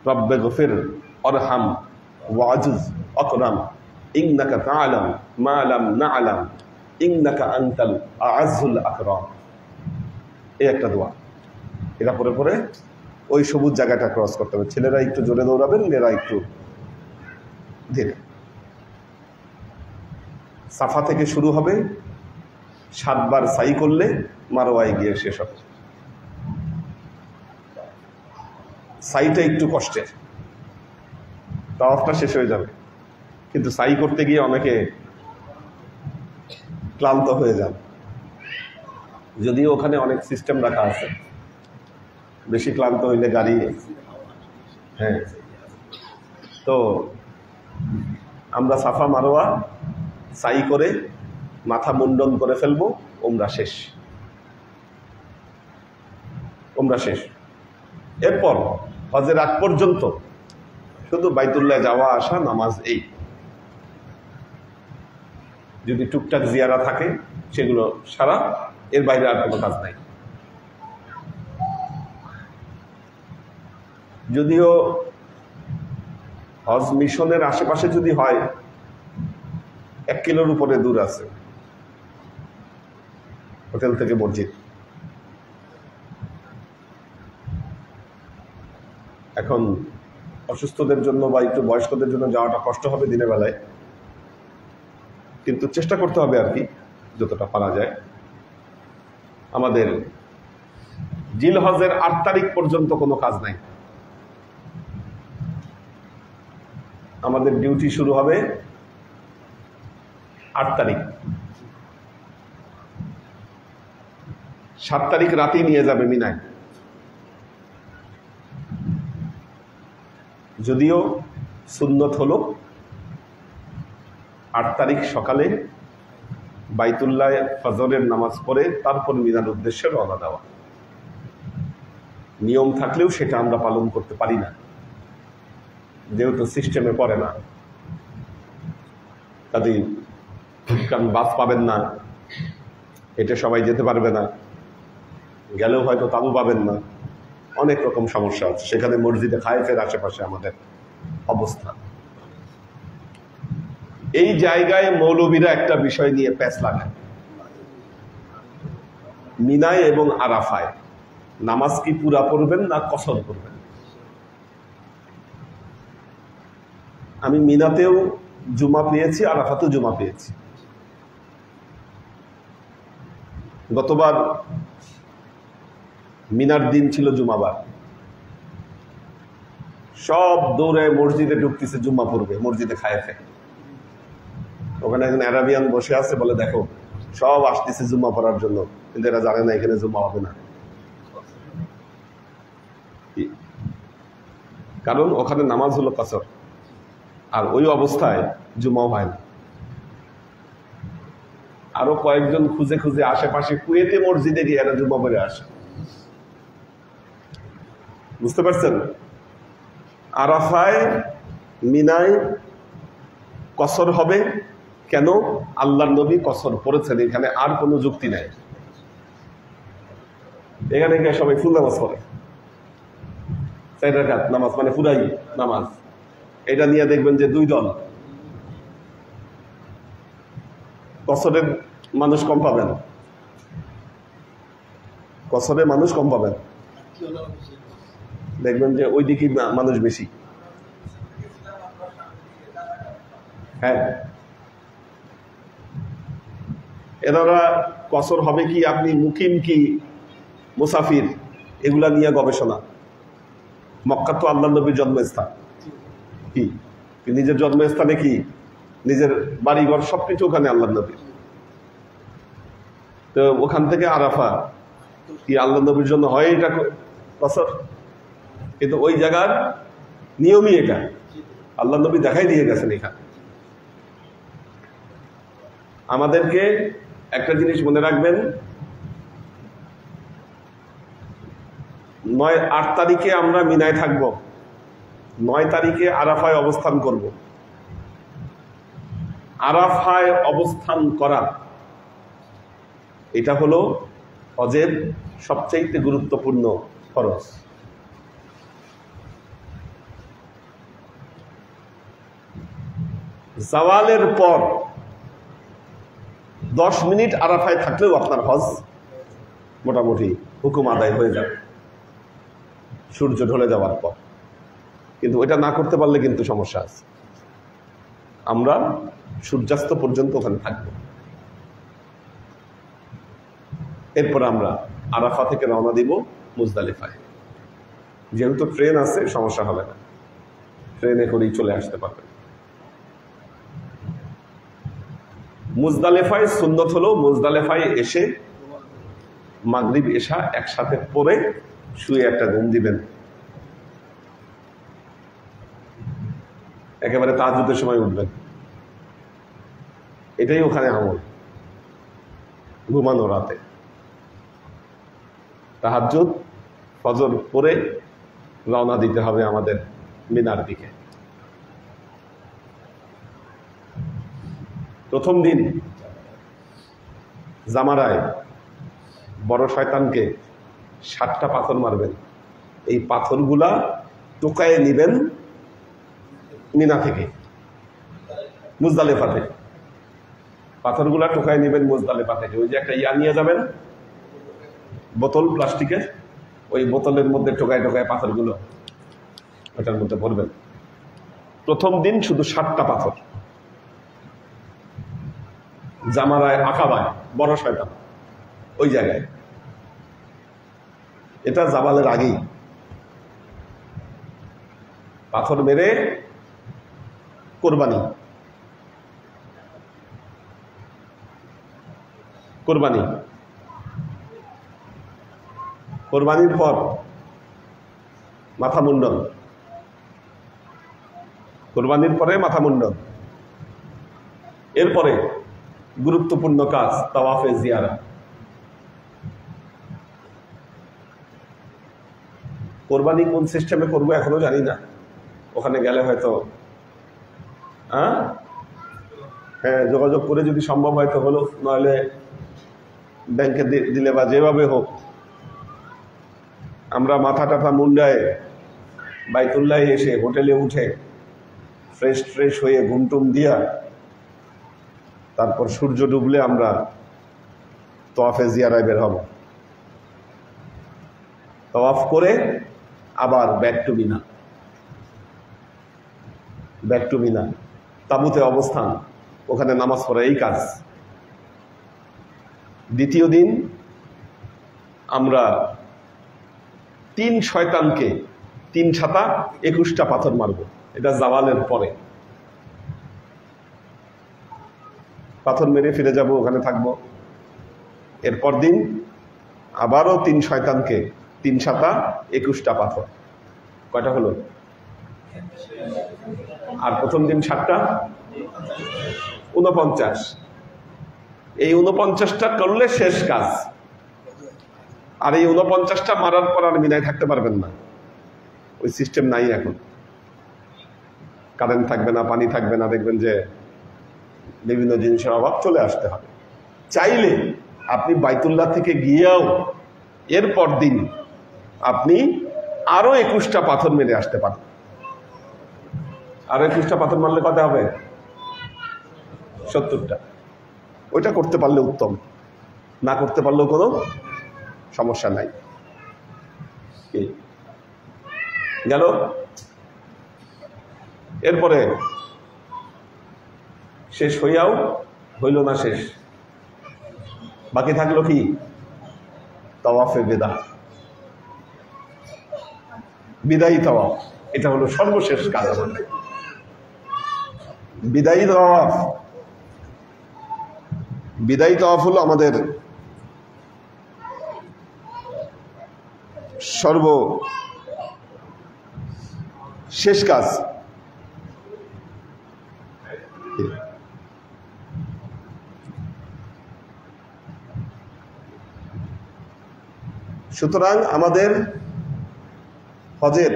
রব্বে গফির অরহাম ওয়াজুজ আকরাম ইন্নাকা তা'লাম মা লাম না'লাম ইন্নাকা আনতাল আ'আজ্জুল আকরাম। এই একটা দোয়া, এটা পরে পরে ওই সবুজ জায়গাটা ক্রস করতে হবে। ছেলেরা একটু জোরে দৌড়াবেন, মেয়েরা একটু ধীরে। সাফা থেকে শুরু হবে, 7 বার সাই করলে মারওয়ায় গিয়ে শেষ হবে। সাইটা একটু কষ্টের, তাওয়াফটা শেষ হয়ে যাবে, কিন্তু সাই করতে গিয়ে অনেকে ক্লান্ত হয়ে যান, যদিও ওখানে অনেক সিস্টেম রাখা আছে। বেশি ক্লান্ত হইলে গাড়ি, হ্যাঁ। তো আমরা সাফা মারোয়া সাই করে মাথা মুন্ডন করে ফেলবো, ওমরা শেষ, ওমরা শেষ। এরপর হজের আগ পর্যন্ত শুধু বাইতুল্লাহ যাওয়া আসা, নামাজ, এই। যদি টুকটাক জিয়ারা থাকে সেগুলো সারা, এর বাইরে আর কোনো কাজ নাই। যদিও হজ মিশনের আশেপাশে যদি হয়, 1 কিলোর উপরে দূর আছে হোটেল থেকে মসজিদ। এখন অসুস্থদের জন্য বা একটু বয়স্কদের জন্য যাওয়াটা কষ্ট হবে দিনের বেলায়, কিন্তু চেষ্টা করতে হবে আর কি, যতটা পারা যায়। আমাদের জিলহজের 8 তারিখ পর্যন্ত কোনো কাজ নাই। আমাদের ডিউটি শুরু হবে 8 তারিখ। 7 তারিখ রাতেই নিয়ে যাবে মিনায়। যদিও সুন্নত হলো 8 তারিখ সকালে বাইতুল্লাহ ফজরের নামাজ পড়ে তারপর মিনার উদ্দেশ্যে রওনা দেওয়া। নিয়ম থাকলেও সেটা আমরা পালন করতে পারি না, যেহেতু সিস্টেমে পড়ে না। কাজেই কারণ বাস পাবেন না, এটা সবাই যেতে পারবে না, গেলেও হয়তো তাবু পাবেন না, অনেক রকম সমস্যা আছে। সেখানে মসজিদে খায়েফের আশেপাশে আমাদের অবস্থা। এই জায়গায় মৌলবীরা একটা বিষয় নিয়ে প্যাচ লাগায়, মিনায় এবং আরাফায় নামাজ কি পুরা পড়বেন না কসর করবেন। আমি মিনাতেও জুমা পেয়েছি, আরাফাতেও জুমা পেয়েছি। গতবার মিনার দিন ছিল জুমাবার, সব দৌড়ে মসজিদে ঢুকতেছে জুম্মা পড়বে, মসজিদে খায়েফে। ওখানে একজন অ্যারাবিয়ান বসে আছে, বলে দেখো সব আসতেছে জুম্মা পড়ার জন্য, কিন্তু এরা জানে না এখানে জুম্মা হবে না, কারণ ওখানে নামাজ হলো কসর, আর ওই অবস্থায় জুম্মাও হয় না। আরো কয়েকজন খুঁজে খুঁজে আশেপাশে কুয়েতে মসজিদে গিয়ে এরা জুম্মা পড়ে আসে। বুঝতে পারছেন? আরাফায় মিনায় কসর হবে কেন? আল্লাহর নবী কসর পড়েছেন, এখানে আর কোনো যুক্তি নাই। এখানে সবাই ফুল নামাজ পড়ে, 4 রাকাত নামাজ, মানে পুরাই নামাজ। এটা নিয়ে দেখবেন যে 2 দল। কসরের মানুষ কম পাবেন, কসরে মানুষ কম পাবেন, দেখবেন যে ওই দিকে মানুষ বেশি। হ্যাঁ, এনারা কসর হবে কি, আপনি মুকিম কি মুসাফির, এগুলা নিয়ে গবেষণা। মক্কা তো আল্লাহ নবীর জন্মস্থান। কি নিজের জন্মস্থানে কি নিজের বাড়িঘর সবকিছু ওখানে আল্লাহ নবীর। তো ওখান থেকে আরাফা কি আল্লাহ নবীর জন্য হয় এটা বছর, কিন্তু ওই জায়গার নিয়মই এটা, আল্লাহ নবী দেখাই দিয়ে গেছেন। এখানে আমাদেরকে একটা জিনিস মনে রাখবেন, 8 তারিখে আমরা মিনায় থাকব, 9 তারিখে আরাফায় অবস্থান করব। আরাফায় অবস্থান করা এটা হলো হজের সবচেয়ে গুরুত্বপূর্ণ ফরজ। জাওয়ালের পর 10 মিনিট আরাফায় থাকলেও আপনার হজ মোটামুটি হুকুম আদায় হয়ে যাবে সূর্য ঢলে যাওয়ার পর। কিন্তু ওইটা না করতে পারলে কিন্তু সমস্যা আছে। আমরা সূর্যাস্ত পর্যন্ত ওখানে থাকব, এরপর আমরা আরাফা থেকে রওনা দিব মুজদালিফায়। যেহেতু ট্রেন আছে সমস্যা হবে না, ট্রেনে করেই চলে আসতে পারবেন। মুজদালিফায় সুন্নত হলো মুজদালিফায় এসে মাগরিব এশা একসাথে পড়ে শুয়ে একটা ঘুম দিবেন, একেবারে তাহাজ্জুদের সময় উঠবেন। এটাই ওখানে আমল, ঘুমানো রাতে তাহাজ্জুদ ফজর পড়ে রওনা দিতে হবে আমাদের মিনার দিকে। প্রথম দিন জামারায় বড় শয়তানকে 7টা পাথর মারবেন। এই পাথরগুলা টোকায়ে নিবেন মিনা থেকে, মুজদালিফা থেকে। পাথরগুলা টোকায়ে নিবেন মুজদালিফা থেকে। ওই যে একটা ইয়া নিয়ে যাবেন, বোতল প্লাস্টিকের, ওই বোতলের মধ্যে টোকায় টোকায় পাথরগুলো ওটার মধ্যে ভরবেন। প্রথম দিন শুধু 7টা পাথর জামারায় আকাবায় বড় শয়তান ওই জায়গায়। এটা জাবালের আগেই পাথর মেরে কোরবানি কোরবানির পর মাথা মুন্ডন, কোরবানির পরে মাথা মুন্ডন। এরপরে গুরুত্বপূর্ণ কাজ তাওয়াফে জিয়ারা। কোরবানি কোন সিস্টেমে করবো এখনো জানি না, ওখানে গেলে হয়তো হ্যাঁ যোগাযোগ করে যদি সম্ভব হয় তো হলো, নইলে ব্যাংকে দিলে বা যেভাবে হোক আমরা মাথা টাথা মুন্ডায় বাইতুল্লাহ এসে হোটেলে উঠে ফ্রেশ হয়ে ঘুমটুম দিয়া তারপর সূর্য ডুবলে আমরা তাওয়াফে জিয়ারায় বের হব। তাওয়াফ করে আবার ব্যাক টু মিনা, তাঁবুতে অবস্থান, ওখানে নামাজ পড়া, এই কাজ। দ্বিতীয় দিন আমরা 3 শয়তানকে 3 ছাতা 21টা পাথর মারব। এটা জাওয়ালের পরে পাথর মেরে ফিরে যাব, ওখানে থাকবো। এরপর দিন আবারও 3 শয়তানকে 3 ছাতা 21টা পাথর। কয়টা হলো? আর প্রথম দিন 7টা, 49। এই 49টা করলে শেষ কাজ। আর এই 49টা মারার পর আর মিনায় থাকতে পারবেন না, ওই সিস্টেম নাই এখন। কারেন্ট থাকবে না, পানি থাকবে না, দেখবেন যে বিভিন্ন জিনিসের অভাব চলে আসতে হবে। চাইলে আপনি বাইতুল্লাহ থেকে গিয়েও এরপর দিন আপনি আরো 21টা পাথর মেরে আসতে পারেন। আর 21টা পাথর মারলে কত হবে? 70টা। ওইটা করতে পারলে উত্তম, না করতে পারলেও কোনো সমস্যা নাই। গেল। এরপরে শেষ হইয়াও হইল না শেষ, বাকি থাকলো কি? তাওয়াফে বেদা। বিদায়ী তাওয়াফ, এটা হলো সর্বশেষ কাজ আমাদের। বিদায়ী তাওয়াফ, বিদায়ী তাওয়াফ হলো আমাদের সর্বশেষ কাজ। সুতরাং আমাদের হজের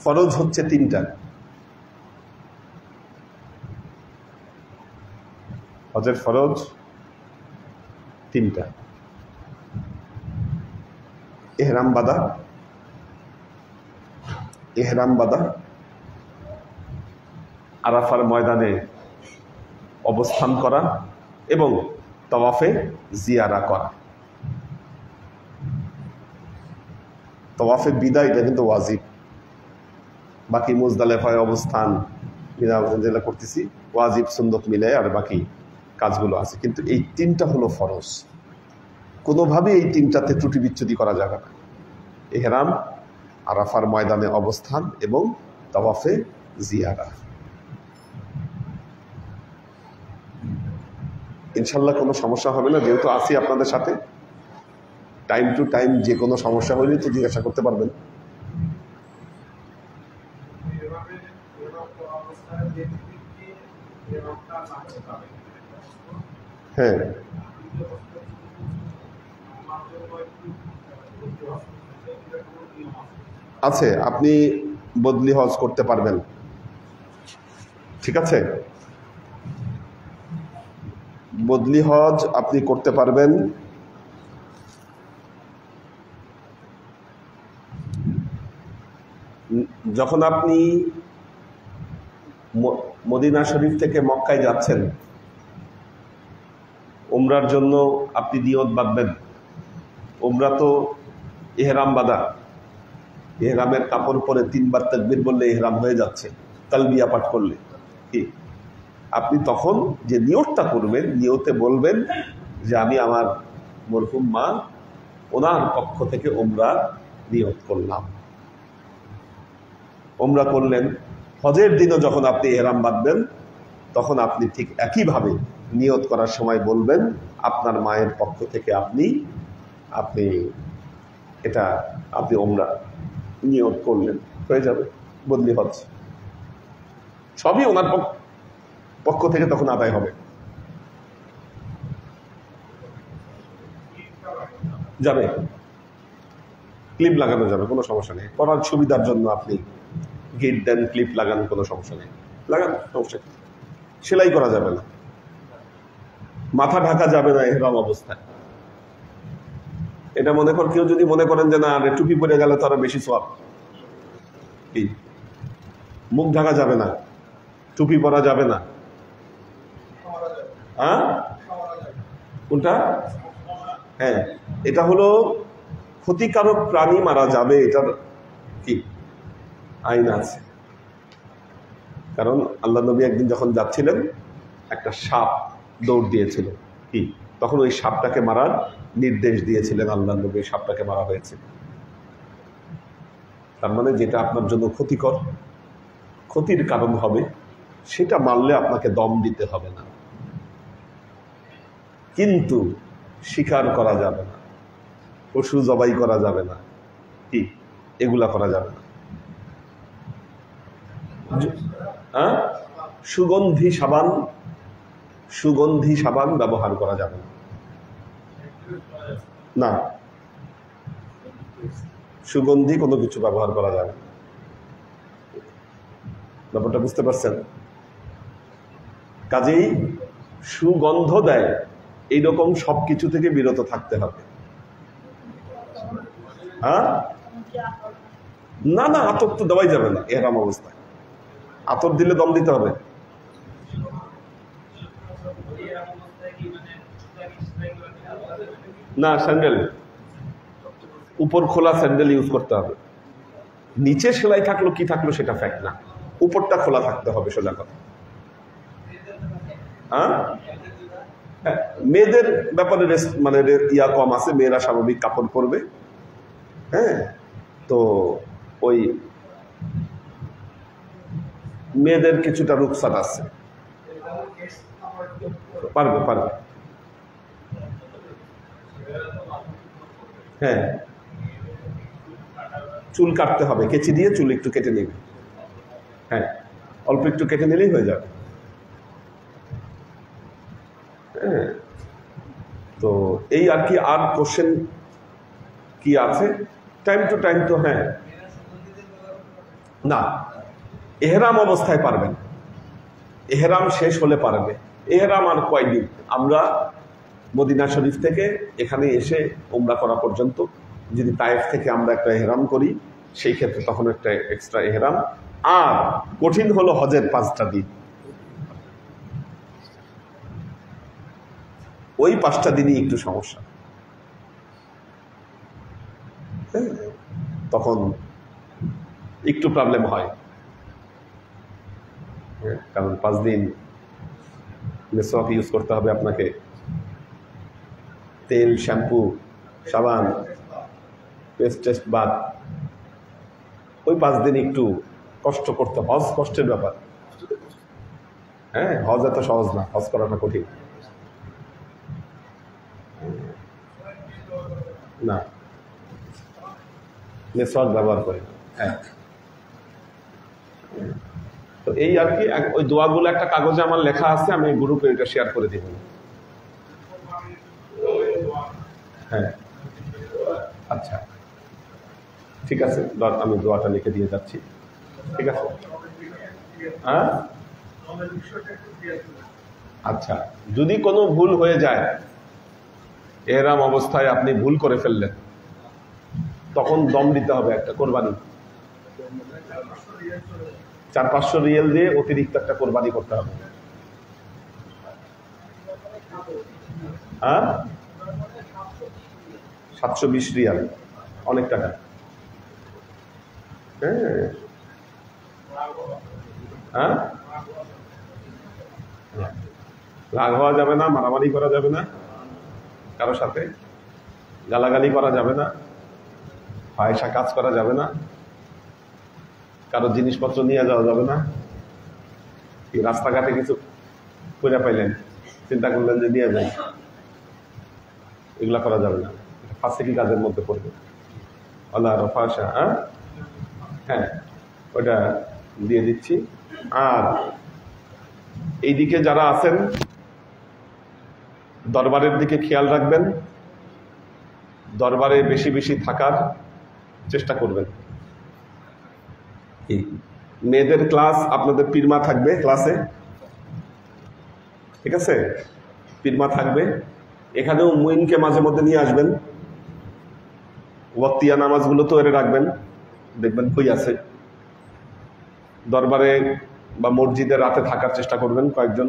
ফরজ হচ্ছে তিনটা। হজের ফরজ তিনটা: ইহরাম বাঁধা, আরাফার ময়দানে অবস্থান করা এবং তাওয়াফে জিয়ারা করা। তাওয়াফে বিদায় এটা কিন্তু ওয়াজিব, বাকি মুজদালিফায় অবস্থান যেটা করতেছি ওয়াজিব সুন্নত মিলে আর বাকি কাজগুলো আছে, কিন্তু এই তিনটা হলো ফরজ। কোনোভাবেই এই তিনটাতে ত্রুটি বিচ্যুতি করা যাবে না: ইহরাম, আরাফার ময়দানে অবস্থান এবং তাওয়াফে জিয়ারা। ইনশাল্লাহ কোনো সমস্যা হবে না, যেহেতু আছি আপনাদের সাথে। টাইম টু টাইম যে কোনো সমস্যা হলে তো জিজ্ঞাসা করতে পারবেন। হ্যাঁ, আছে, আপনি বদলি হজ করতে পারবেন। ঠিক আছে, বদলি হজ আপনি করতে পারবেন। যখন আপনি মদিনা শরীফ থেকে মক্কায় যাচ্ছেন উমরার জন্য, আপনি নিয়ত বাঁধবেন। উমরা তো ইহরাম বাঁধা, ইহরামের কাপড় পরে 3 বার তাকবীর বললে ইহরাম হয়ে যাচ্ছে, তালবিয়া পাঠ করলে। কি আপনি তখন যে নিয়তটা করবেন, নিয়তে বলবেন যে আমি আমার মরহুম মা, ওনার পক্ষ থেকে উমরা নিয়ত করলাম। উমরা করলেন। হজের দিনও যখন আপনি ইহরাম বাঁধবেন তখন আপনি ঠিক একইভাবে নিয়ত করার সময় বলবেন আপনার মায়ের পক্ষ থেকে আপনি উমরা নিয়ত করলেন, হয়ে যাবে বদলি হজ। সবই ওনার পক্ষ থেকে তখন আদায় হবে। যাবে, ক্লিপ লাগানো যাবে, কোনো সমস্যা নেই। পড়ার সুবিধার জন্য আপনি গিট দেন, ক্লিপ লাগান, কোনো সমস্যা নেই, লাগান, সমস্যা নেই। সেলাই করা যাবে না, মাথা ঢাকা যাবে না ইহরাম অবস্থায়। এটা মনে কর, কেউ যদি মনে করেন যে না টুপি পরে গেলে তো আরো বেশি সওয়াব, মুখ ঢাকা যাবে না, টুপি পরা যাবে না। হ্যাঁ, কোনটা? হ্যাঁ, এটা হলো ক্ষতিকারক প্রাণী মারা যাবে, এটার কি আইন আছে। কারণ আল্লাহ নবী একদিন যখন যাচ্ছিলেন একটা সাপ দৌড় দিয়েছিল, কি তখন ওই সাপটাকে মারার নির্দেশ দিয়েছিলেন আল্লাহ নবী, সাপটাকে মারা হয়েছে। তার মানে যেটা আপনার জন্য ক্ষতিকর, ক্ষতির কারণ হবে, সেটা মারলে আপনাকে দম দিতে হবে না, কিন্তু শিকার করা যাবে না, পশু জবাই করা যাবে না, কি এগুলা করা যাবে না। হ্যাঁ, সুগন্ধি সাবান ব্যবহার করা যাবে না, সুগন্ধি কোনো কিছু ব্যবহার করা যাবে না। ব্যাপারটা বুঝতে পারছেন? কাজেই সুগন্ধ দেয় এইরকম সবকিছু থেকে বিরত থাকতে হবে। হ্যাঁ, না না, আতর তো দেওয়াই যাবে না ইহরাম অবস্থায়। আতর দিলে দম দিতে হবে। না, স্যান্ডেল, উপর খোলা স্যান্ডেল ইউজ করতে হবে। নিচে সেলাই থাকলো কি থাকলো সেটা ফ্যাক্ট না, উপরটা খোলা থাকতে হবে, সোজা কথা। হ্যাঁ, মেয়েদের ব্যাপারে মানে ইয়া কম আছে, মেয়েরা স্বাভাবিক কাপড় পরবে। হ্যাঁ, তো ওই মেয়েদের কিছুটা রুখসাত আছে, পারবে পারবে। হ্যাঁ, চুল কাটতে হবে, কেচি দিয়ে চুল একটু কেটে নেবে। হ্যাঁ, অল্প একটু কেটে নিলেই হয়ে যাবে। হ্যাঁ, তো এই আর কি। আর কোশ্চেন কি আছে? টাইম টু টাইম তো হ্যাঁ না, এহরাম অবস্থায় পারবেন, এহরাম শেষ হলে পারবে। এহরাম আর কয়দিন, আমরা মদিনা শরীফ থেকে এখানে এসে উমরা করা পর্যন্ত যদি তায়েফ থেকে আমরা একটা এহরাম করি, সেই ক্ষেত্রে তখন একটা এক্সট্রা এহরাম। আর কঠিন হলো হজের 5টা দিন, ওই 5টা দিনই একটু সমস্যা। তখন একটু প্রবলেম হয়, কারণ 5 দিন মেসওয়াক ইউজ করতে হবে আপনাকে, তেল, শ্যাম্পু, সাবান, পেস্ট টেস্ট বাদ। ওই 5 দিন একটু কষ্ট করতে, হজ কষ্টের ব্যাপার। হ্যাঁ, হজ এত সহজ না, হজ করাটা কঠিন না, মেসওয়াক ব্যবহার করে। হ্যাঁ, তো এই আর কি। ওই দোয়াগুলো একটা কাগজে আমার লেখা আছে, আমি গ্রুপে এটা শেয়ার করে দিব। হ্যাঁ, আচ্ছা ঠিক আছে, আমি দোয়াটা লিখে দিয়ে যাচ্ছি। ঠিক আছে, হ্যাঁ আচ্ছা। যদি কোনো ভুল হয়ে যায়, এহরাম অবস্থায় আপনি ভুল করে ফেললেন, তখন দম দিতে হবে একটা কোরবানি, 400-500 রিয়াল দিয়ে অতিরিক্ত একটা কোরবানি করতে হবে। হ্যাঁ, 720 রিয়াল, অনেক টাকা। হ্যাঁ, রাগ হওয়া যাবে না, মারামারি করা যাবে না, কারো সাথে গালাগালি করা যাবে না, ফাহিশা কাজ করা যাবে না, কারো জিনিসপত্র নিয়ে যাওয়া যাবে না। রাস্তাঘাটে কিছু করে পাইলেন, চিন্তা করলেন যে নিয়ে যাই, এগুলা করা যাবে না, ফাঁসিকি কাজের মধ্যে পড়বে। আল্লাহ রফাশা। হ্যাঁ, ওটা দিয়ে দিচ্ছি। আর এইদিকে যারা আছেন, দরবারের দিকে খেয়াল রাখবেন, দরবারে বেশি বেশি থাকার চেষ্টা করবেন। মেয়েদের ক্লাস, আপনাদের পীরমা থাকবে ক্লাসে, ঠিক আছে, পীরমা থাকবে। এখানেও মুইনকে মাঝে মধ্যে নিয়ে আসবেন, ওয়াক্তিয়া নামাজগুলো তো এর রাখবেন, দেখবেন কই আছে। দরবারে বা মসজিদে রাতে থাকার চেষ্টা করবেন, কয়েকজন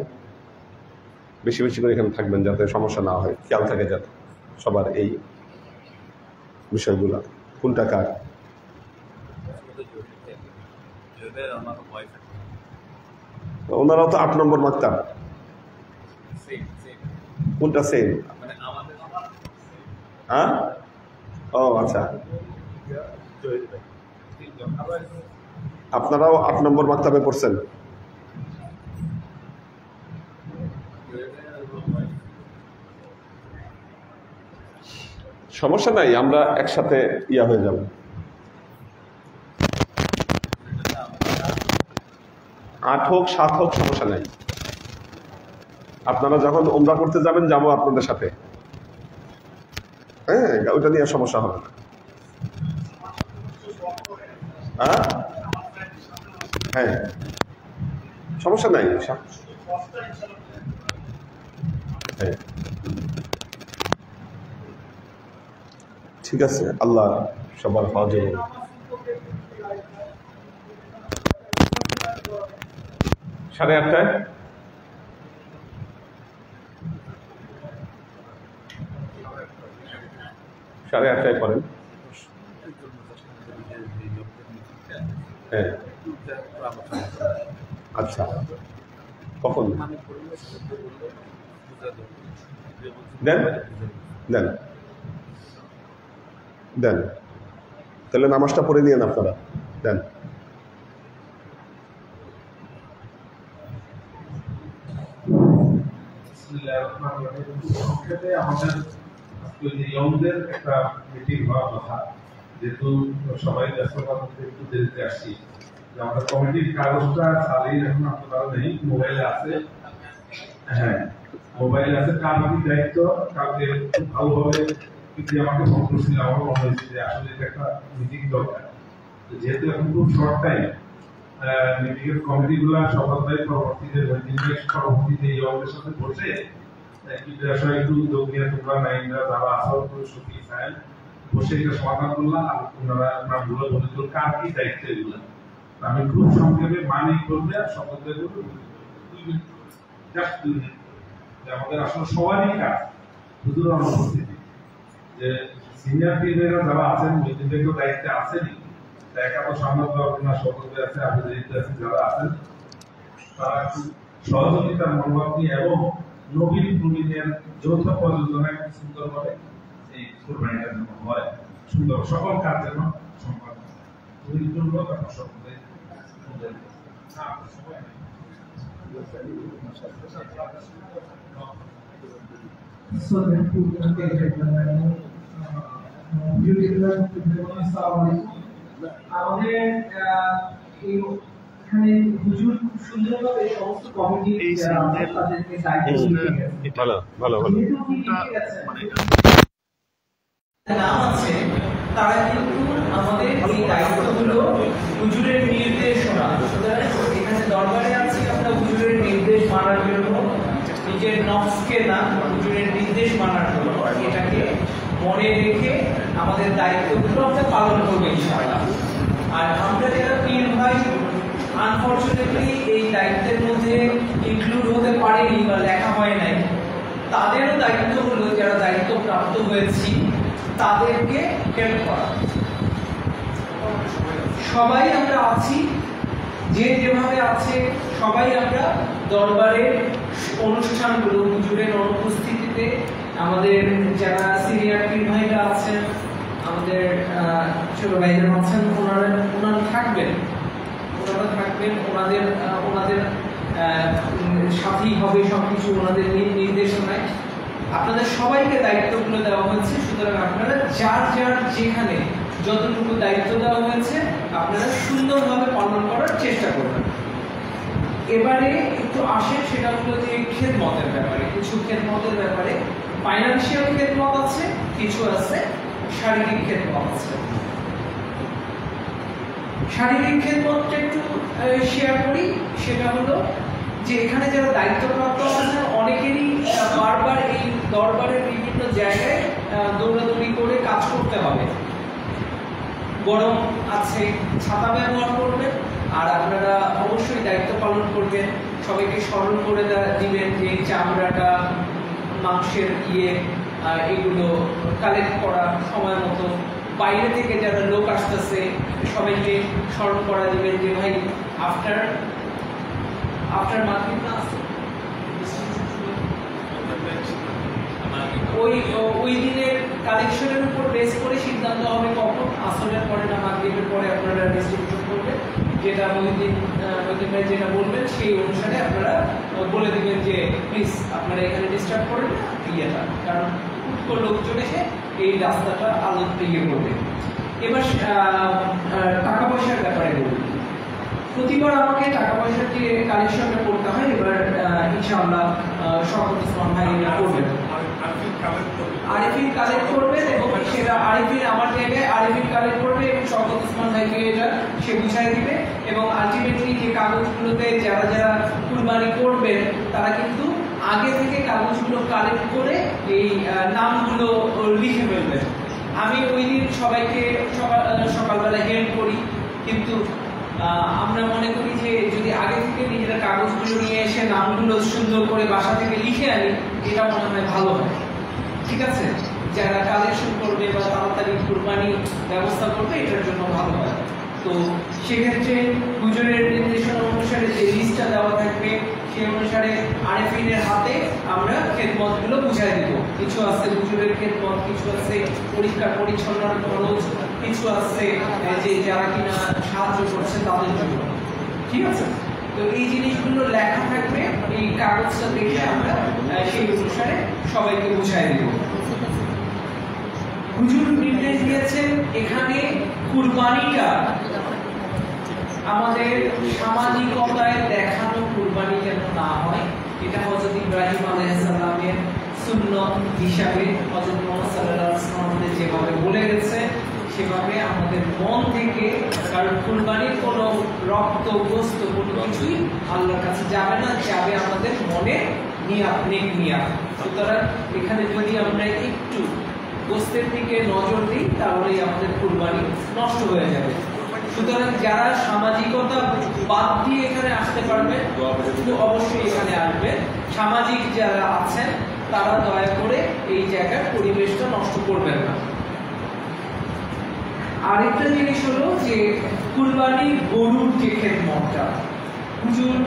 বেশি বেশি করে এখানে থাকবেন, যাতে সমস্যা না হয়, খেয়াল থাকে যাতে সবার এই বিষয়গুলো। কোনটা কার? ওনারাও তো 8 নম্বর মাকতাব। কোনটা সেম? হ্যাঁ, ও আচ্ছা, আপনারাও 8 নম্বর মাকতাবে পড়ছেন। সমস্যা নাই, আমরা একসাথে ইয়া হয়ে যাব। 8 হোক 7 হোক, সমস্যা নাই। আপনারা যখন উমরা করতে যাবেন, যাবো আপনাদের সাথে। হ্যাঁ, ওইটা নিয়ে সমস্যা হবে না। হ্যাঁ, সমস্যা নাই। হ্যাঁ, ঠিক আছে, আল্লাহ সবার হজ। 8:30টায় করেন। হ্যাঁ, আচ্ছা, কখন দেন দেন দেন তাহলে নামাজটা পড়ে নিয়েন আপনারা, দেন। আমাদের একটা মিটিং হওয়ার কথা, যেহেতু সবাই ব্যস্ততার মধ্যে একটু দেরিতে আসছি। আমাদের কমিটির কাগজটা সালির এখন আপনারা নেই, মোবাইলে আছে। হ্যাঁ, মোবাইলে আছে। কার কি দায়িত্ব কাউকে ভালোভাবে কিন্তু আমাকে ফোন করছিল, আমার মনে হয়েছে যে আসলে এটা একটা মিটিং দরকার। যেহেতু এখন খুব শর্ট টাইম, মিটিং এর কমিটি গুলা সভাপতি পরবর্তীতে পরবর্তীতে এই অঙ্গের সাথে বসে কি বিষয় একটু উদ্যোগ নিয়ে তোমরা নাইনরা যারা আসল সত্যি চাই বসে এটা সমাধান করলাম। আর ওনারা নামগুলো বলে দিল কার কি দায়িত্ব এগুলো। আমি খুব সংক্ষেপে মানে করবে আর শপথ আমাদের আসলে সবারই কাজ, শুধু অনুপস্থিতি। যে সিনিয়র টিমেরা যারা আছেন ওই দায়িত্বে আছেনই, একা তো সামনে আপনার শপথ আছে, আপনি দায়িত্ব আছেন যারা আছেন, তারা সহযোগিতার মনোভাব নিয়ে এবং নবীন প্রবীণের যৌথ প্রযোজনায় সুন্দর করে এই কোরবানিটা যেন হয়, সুন্দর সকল কাজ যেন সম্পন্ন আমাদের এখানে হুজুর খুব সুন্দরভাবে সমস্ত কমিটি তাদেরকে দায়িত্ব ভালো ভালো ভালো নাম আছে, তারা কিন্তু আমাদের এই দায়িত্বগুলো হুজুরের নির্দেশনা। সুতরাং এখানে দরবারে আছি আমরা হুজুরের নির্দেশ মানার জন্য, নিজের নফসকে না হুজুরের নির্দেশ মানার জন্য। এটাকে মনে রেখে আমাদের দায়িত্বগুলো আমরা পালন করবো ইনশাআল্লাহ। আর আমরা যারা পীর ভাই আনফরচুনেটলি এই দায়িত্বের মধ্যে ইনক্লুড হতে পারেনি বা লেখা হয় নাই, তাদেরও দায়িত্ব হলো, যারা দায়িত্ব প্রাপ্ত হয়েছি তাদেরকে হেল্প করা। সবাই আমরা আছি, যে যেভাবে আছে সবাই আমরা দরবারের অনুষ্ঠানগুলো হুজুরের অনুপস্থিতিতে আমাদের যারা সিনিয়র পীর ভাইরা আছেন, আমাদের ছোট ভাইরা আছেন, ওনারা থাকবেন, ওনাদের সাথী হবে সবকিছু ওনাদের নির্দেশনায়। আপনাদের সবাইকে দায়িত্বগুলো দেওয়া হয়েছে, সুতরাং আপনারা যার যার যেখানে যতটুকু দায়িত্ব দেওয়া হয়েছে আপনারা সুন্দরভাবে পালন করার চেষ্টা করবেন। এবারে একটু আসেন সেটা হলো যে খেদমতের ব্যাপারে, কিছু খেদমতের ব্যাপারে ফাইন্যান্সিয়াল খেদমত আছে, কিছু আছে শারীরিক খেদমত আছে। শারীরিক খেদমতটা একটু শেয়ার করি। সেটা হলো যে এখানে যারা দায়িত্বপ্রাপ্ত আছেন অনেকেরই বারবার এই দরবারের বিভিন্ন জায়গায় দৌড়াদৌড়ি করে কাজ করতে হবে। গরম আছে, ছাতা ব্যবহার করবেন, আর আপনারা অবশ্যই দায়িত্ব পালন করবেন। সবাইকে স্মরণ করে দিবেন যে চামড়াটা, মাংসের এগুলো কালেক্ট করা সময় মতো। বাইরে থেকে যারা লোক আসতেছে সবাইকে স্মরণ করা দিবেন যে ভাই আফটার মাগরিব না আছে, ওই দিনের কালেকশনের উপর বেস করে সিদ্ধান্ত হবে কখন আসরের পরে না মাগরিবের পরে আপনারা ডিস্ট্রিবিউশন করবেন। যেটা মহিউদ্দিন ভাই যেটা বলবেন সেই অনুসারে আপনারা বলে দেবেন যে প্লিজ আপনারা এখানে ডিস্টার্ব করেন ইয়েটা, কারণ উৎকর লোকজন এসে এই রাস্তাটা আলোতে করবে। এবার টাকা পয়সার ব্যাপারে বলুন। প্রতিবার আমাকে টাকা পয়সার যে কালেকশনটা করতে হয়, এবার ইনশাআল্লাহ শওকত ইসলাম ভাই করবেন, আরিফিন কালেক্ট করবেন এবং সেটা আরিফিন আমার জায়গায় আরিফিন কালেক্ট করবে এবং শওকত ইসলাম ভাইকে এটা সে বুঝাই দিবে। এবং আলটিমেটলি যে কাগজগুলোতে যারা যারা কুরবানি করবেন তারা কিন্তু আগে থেকে কাগজগুলো কালেক্ট করে এই নামগুলো লিখে ফেলবেন। আমি ওই দিন সবাইকে সকালবেলা হেল্প করি, কিন্তু আমরা মনে করি যে যদি আগে থেকে নিজেরা কাগজগুলো নিয়ে এসে নামগুলো সুন্দর করে বাসা থেকে লিখে আনি, এটা মনে হয় ভালো হয়। ঠিক আছে, যারা কালেকশন করবে বা তাড়াতাড়ি কুরবানি ব্যবস্থা করবে এটার জন্য ভালো হয়। তো সেক্ষেত্রে হুজুরের নির্দেশনা অনুসারে যে লিস্টটা দেওয়া থাকবে সেই অনুসারে আরিফিনের হাতে আমরা খেদমতগুলো বুঝাই দেব। কিছু আছে হুজুরের খেদমত, কিছু আছে পরিষ্কার পরিচ্ছন্নতার খরচ, কিছু আছে যে যারা কিনা সাহায্য করছে তাদের জন্য, ঠিক আছে? তো এই জিনিসগুলো লেখা থাকবে, এই কাগজটা দেখে আমরা সেই অনুসারে সবাইকে বুঝাই দেব। হুজুর নির্দেশ দিয়েছেন এখানে কুরবানিটা আমাদের সামাজিকতায় দেখানো কুরবানি যেন না হয়। এটা হযরত ইব্রাহিম আলাইহিস সালামের সুন্নাত হিসাবে হযরত মুহাম্মদ সাল্লাল্লাহু আলাইহি ওয়াসাল্লাম আমাদের যেভাবে বলে গেছে সেভাবে আমাদের মন থেকে, কারণ কুরবানির কোনো রক্ত গোশত কোনো কিছুই আল্লাহর কাছে যাবে না, যাবে আমাদের মনে নিয়াত, নেক নিয়াত। সুতরাং এখানে যদি আমরা একটু গোশতের দিকে নজর দিই তাহলেই আমাদের কুরবানি নষ্ট হয়ে যাবে। সুতরাং যারা সামাজিকতা বাদ দিয়ে এখানে আসতে পারবে অবশ্যই এখানে আসবে। সামাজিক যারা আছেন তারা দয়া করে এই জায়গার পরিবেশটা নষ্ট করবেন না। আরেকটা জিনিস হলো যে কুরবানি গরুর যে খেদমতটা, হুজুর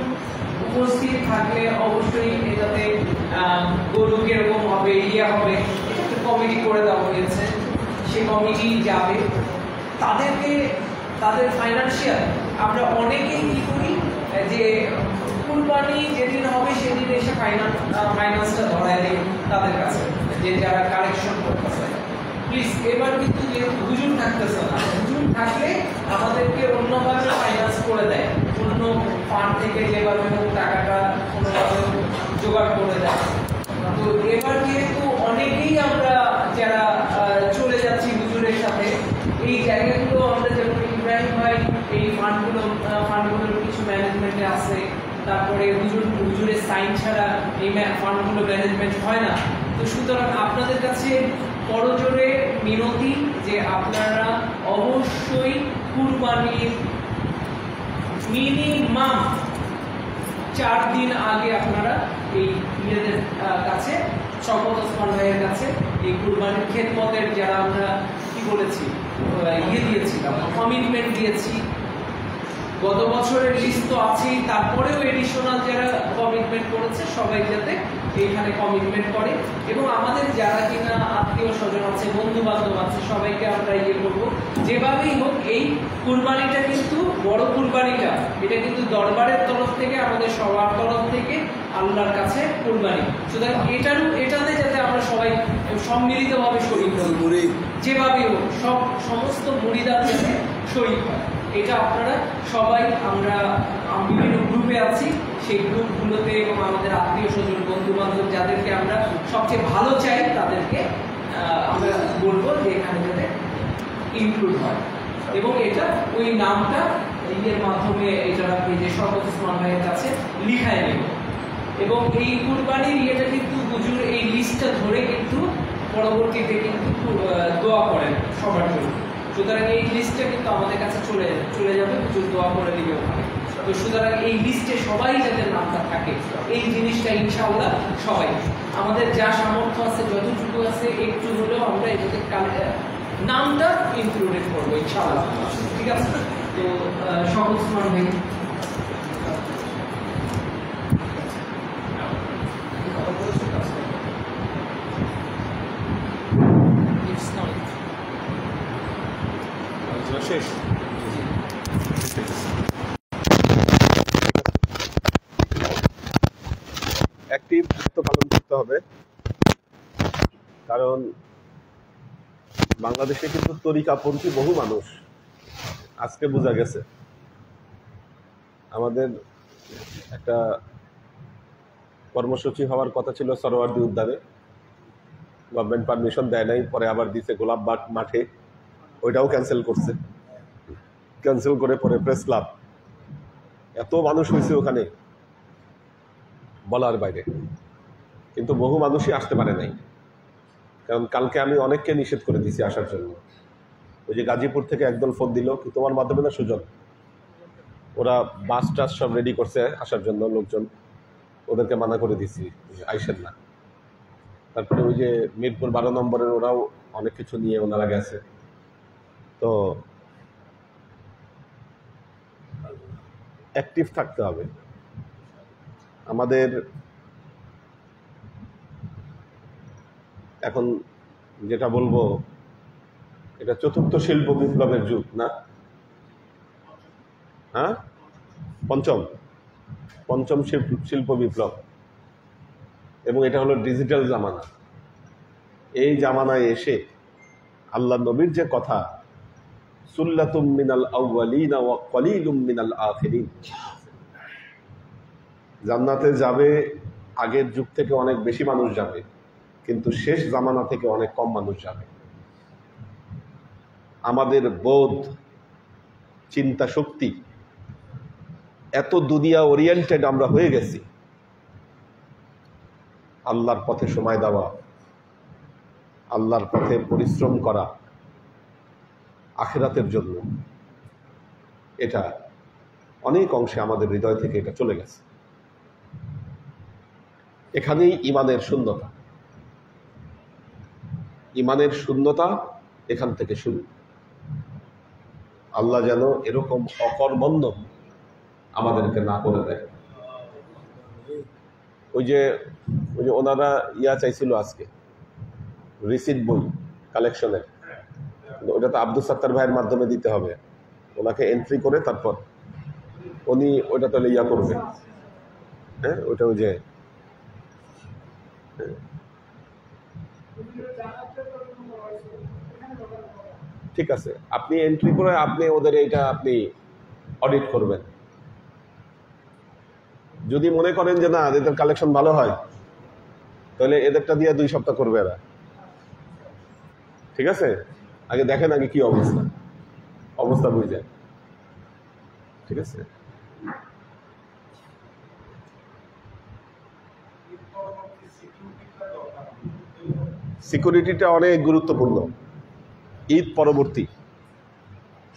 উপস্থিত থাকলে অবশ্যই এটাতে গরু কিরকম হবে, হবে, একটা কমিটি করে দেওয়া হয়েছে, সে কমিটি যাবে, তাদেরকে তাদের ফাইন্যান্সিয়াল আমরা অনেকেই কি করি যে কুরবানি যেদিন হবে সেদিন এসে ফাইন্যান্সটা ধরায় দেয় তাদের কাছে, যে যারা কালেকশন করতেছে। প্লিজ এবার কিন্তু যেহেতু হুজুর থাকতেছে না, হুজুর থাকলে আমাদেরকে অন্যভাবে ফাইন্যান্স করে দেয়, অন্য ফান্ড থেকে যেভাবে টাকাটা কোনোভাবে জোগাড় করে দেয়। তো এবার যেহেতু অনেকেই আমরা যারা চলে যাচ্ছি হুজুরের সাথে, এই জায়গাগুলো আমরা যেমন ইব্রাহিম ভাই এই ফান্ডগুলোর কিছু ম্যানেজমেন্টে আছে, তারপরে হুজুরের সাইন ছাড়া এই ফান্ডগুলো ম্যানেজমেন্ট হয় না। তো সুতরাং আপনাদের কাছে করজোরে মিনতি যে আপনারা অবশ্যই কুরবানির মিনিমাম 4 দিন আগে আপনারা এই ইয়েদের কাছে, শওকত ওসমান ভাইয়ের কাছে এই কুরবানির খেদমতের যারা আমরা কি বলেছি দিয়েছিলাম, কমিটমেন্ট দিয়েছি। গত বছরের লিস্ট তো আছেই, তারপরেও এডিশনাল যারা কমিটমেন্ট করেছে সবাই যাতে এইখানে কমিটমেন্ট করে, এবং আমাদের যারা কিনা আত্মীয় স্বজন আছে, বন্ধু বান্ধব আছে, সবাইকে আমরা করবো যেভাবেই হোক। এই কুরবানিটা কিন্তু বড় কুরবানিটা, এটা কিন্তু দরবারের তরফ থেকে, আমাদের সবার তরফ থেকে আল্লাহর কাছে কুরবানি। সুতরাং এটাতে যাতে আমরা সবাই সম্মিলিতভাবে শরীক হই, যেভাবেই হোক সমস্ত মুরিদাত যাতে শরীক হয়, এটা আপনারা সবাই, আমরা বিভিন্ন গ্রুপে আছি, সেই গ্রুপগুলোতে এবং আমাদের আত্মীয় স্বজন বন্ধু বান্ধব যাদেরকে আমরা সবচেয়ে ভালো চাই তাদেরকে আমরা বলবো যে এখানে যাতে ইনক্লুড হয়, এবং এটা ওই নামটা ইয়ের মাধ্যমে এটা যে শওকত ওসমান ভাইয়ের কাছে লিখায় নেব। এবং এই কুরবানির ইয়েটা কিন্তু হুজুর এই লিস্টটা ধরে কিন্তু পরবর্তীতে কিন্তু দোয়া করেন সবার জন্য। সুতরাং এই লিস্টটা কিন্তু আমাদের কাছে চলে যাবে, হুজুর দোয়া করে দিবে ওখানে। তো সুতরাং এই লিস্টে সবাই যাতে নামটা থাকে, এই জিনিসটা ইনশাআল্লাহ সবাই আমাদের যা সামর্থ্য আছে, যতটুকু আছে, একটু হলেও আমরা এটাতে নামটা ইনক্লুডেড করবো ইনশাআল্লাহ, ঠিক আছে? তো শওকত ওসমান ভাই শেষ। অ্যাক্টিভ দায়িত্ব পালন করতে হবে, কারণ বাংলাদেশে কিন্তু তরিকাপন্থী বহু মানুষ, আজকে বোঝা গেছে। আমাদের একটা কর্মসূচি হওয়ার কথা ছিল সরোয়ার্দী উদ্যানে, গভর্নমেন্ট পারমিশন দেয় নাই, পরে আবার দিছে গোলাপবাগ মাঠে, ওইটাও ক্যান্সেল করছে। ক্যান্সেল করে পরে প্রেস ক্লাব, এত মানুষ হয়েছে ওখানে বলার বাইরে, কিন্তু বহু মানুষই আসতে পারে নাই। কারণ কালকে আমি অনেককে নিষেধ করে দিয়েছি আসার জন্য। ওই যে গাজীপুর থেকে একদল ফোন দিল, কি তোমার মাধ্যমে না সুজন, ওরা বাস টাস সব রেডি করছে আসার জন্য লোকজন, ওদেরকে মানা করে দিছি আইসেন না। তারপরে ওই যে মিরপুর 12 নম্বরের ওরাও অনেক কিছু নিয়ে ওনারা গেছে। তো অ্যাক্টিভ থাকতে হবে। আমাদের এখন যেটা বলবো, এটা চতুর্থ শিল্প বিপ্লবের যুগ না? হ্যাঁ, পঞ্চম শিল্প বিপ্লব, এবং এটা হলো ডিজিটাল জামানা। এই জামানায় এসে আল্লাহ নবীর যে কথা, সুল্লাতুম মিনাল আউয়ালিনা ওয়া কলিলুম মিনাল আখিরিন, জান্নাতে যাবে আগের যুগ থেকে অনেক বেশি মানুষ যাবে, কিন্তু শেষ জামানা থেকে অনেক কম মানুষ যাবে। আমাদের বোধ, চিন্তা শক্তি এত দুনিয়া ওরিয়েন্টেড আমরা হয়ে গেছি, আল্লাহর পথে সময় দেওয়া, আল্লাহর পথে পরিশ্রম করা আখিরাতের জন্য, এটা অনেক অংশে আমাদের হৃদয় থেকে এটা চলে গেছে। এখানেই ইমানের শূন্যতা, ইমানের শূন্যতা এখান থেকে শুরু। আল্লাহ যেন এরকম অকর্মণ্য আমাদেরকে না করে দেয়। ওই যে ওনারা চাইছিল আজকে রিসিট বই কালেকশনের, ওটা তো আব্দুল সাত্তার ভাইয়ের মাধ্যমে দিতে হবে, ওনাকে এন্ট্রি করে তারপর উনি ওইটা তাহলে করবে। হ্যাঁ, ওটা ওই যে ঠিক আছে, আপনি এন্ট্রি করে আপনি ওদের এইটা আপনি অডিট করবেন। যদি মনে করেন যে না এদের কালেকশন ভালো হয়, তাহলে এদেরটা দিয়ে 2 সপ্তাহ করবে এরা। ঠিক আছে, আগে দেখেন আগে কি অবস্থা বুঝে। ঠিক আছে, সিকিউরিটিটা অনেক গুরুত্বপূর্ণ। ঈদ পরবর্তী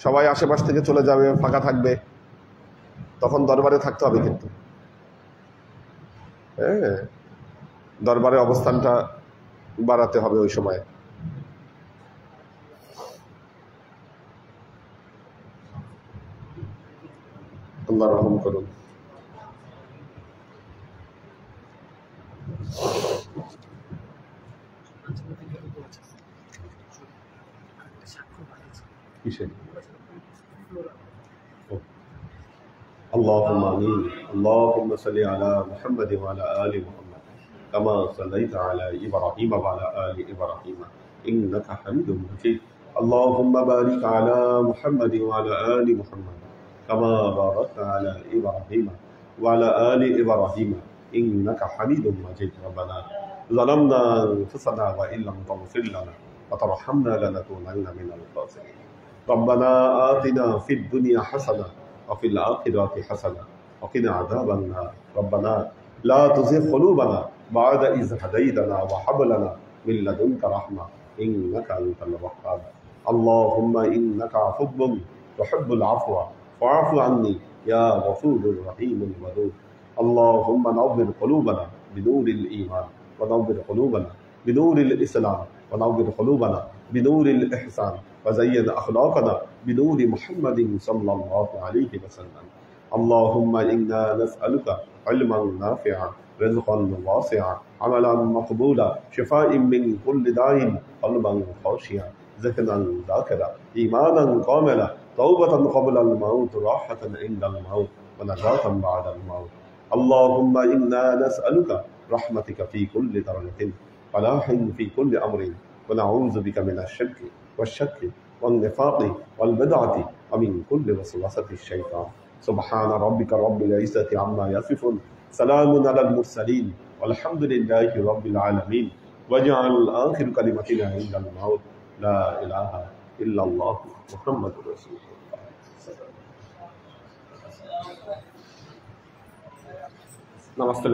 সবাই আশেপাশ থেকে চলে যাবে, ফাঁকা থাকবে, তখন দরবারে থাকতে হবে। কিন্তু হ্যাঁ, দরবারে অবস্থানটা বাড়াতে হবে ওই সময়। আল্লাহ রহম করুন। اللهم آمين. اللهم صل على محمد وعلى آل محمد كما صليت على إبراهيم وعلى آل إبراهيم إنك حميد مجيد. اللهم بارك على محمد وعلى آل محمد كما باركت على إبراهيم وعلى آل إبراهيم إنك حميد مجيد. ربنا ظلمنا أنفسنا وإن لم تغفر لنا وترحمنا لنكونن من الخاسرين. ربنا آتنا في الدنيا حسنة وفي الآخرة حسنة وقنا عذاب النار. ربنا لا تزغ قلوبنا بعد إذ هديتنا وهب لنا من لدنك رحمة إنك أنت الوهاب. اللهم إنك عفو تحب العفو فاعف عني يا غفور رحيم ودود. اللهم نور قلوبنا بنور الإيمان، ونور قلوبنا بنور الإسلام، ونور قلوبنا بنور الإحسان، وزين أخلاقنا بنور محمد صلى الله عليه وسلم. اللهم إنا نسألك علما نافعا، رزقا واسعا، عملا مقبولا، شفاء من كل داء، قلبا خاشعا، ذكرا ذاكرا، إيمانا كاملا، توبة قبل الموت، راحة عند الموت، ونجاة بعد الموت. اللهم إنا نسألك رحمتك في كل درجة، فلاح في كل أمر، ونعوذ بك من الشرك والشك والنفاق والبدعة ومن كل وسوسة الشيطان. سبحان ربك رب العزة عما يصفون، سلام على المرسلين، والحمد لله رب العالمين. واجعل آخر كلمتنا عند الموت لا إله إلا الله محمد رسول الله. نمستے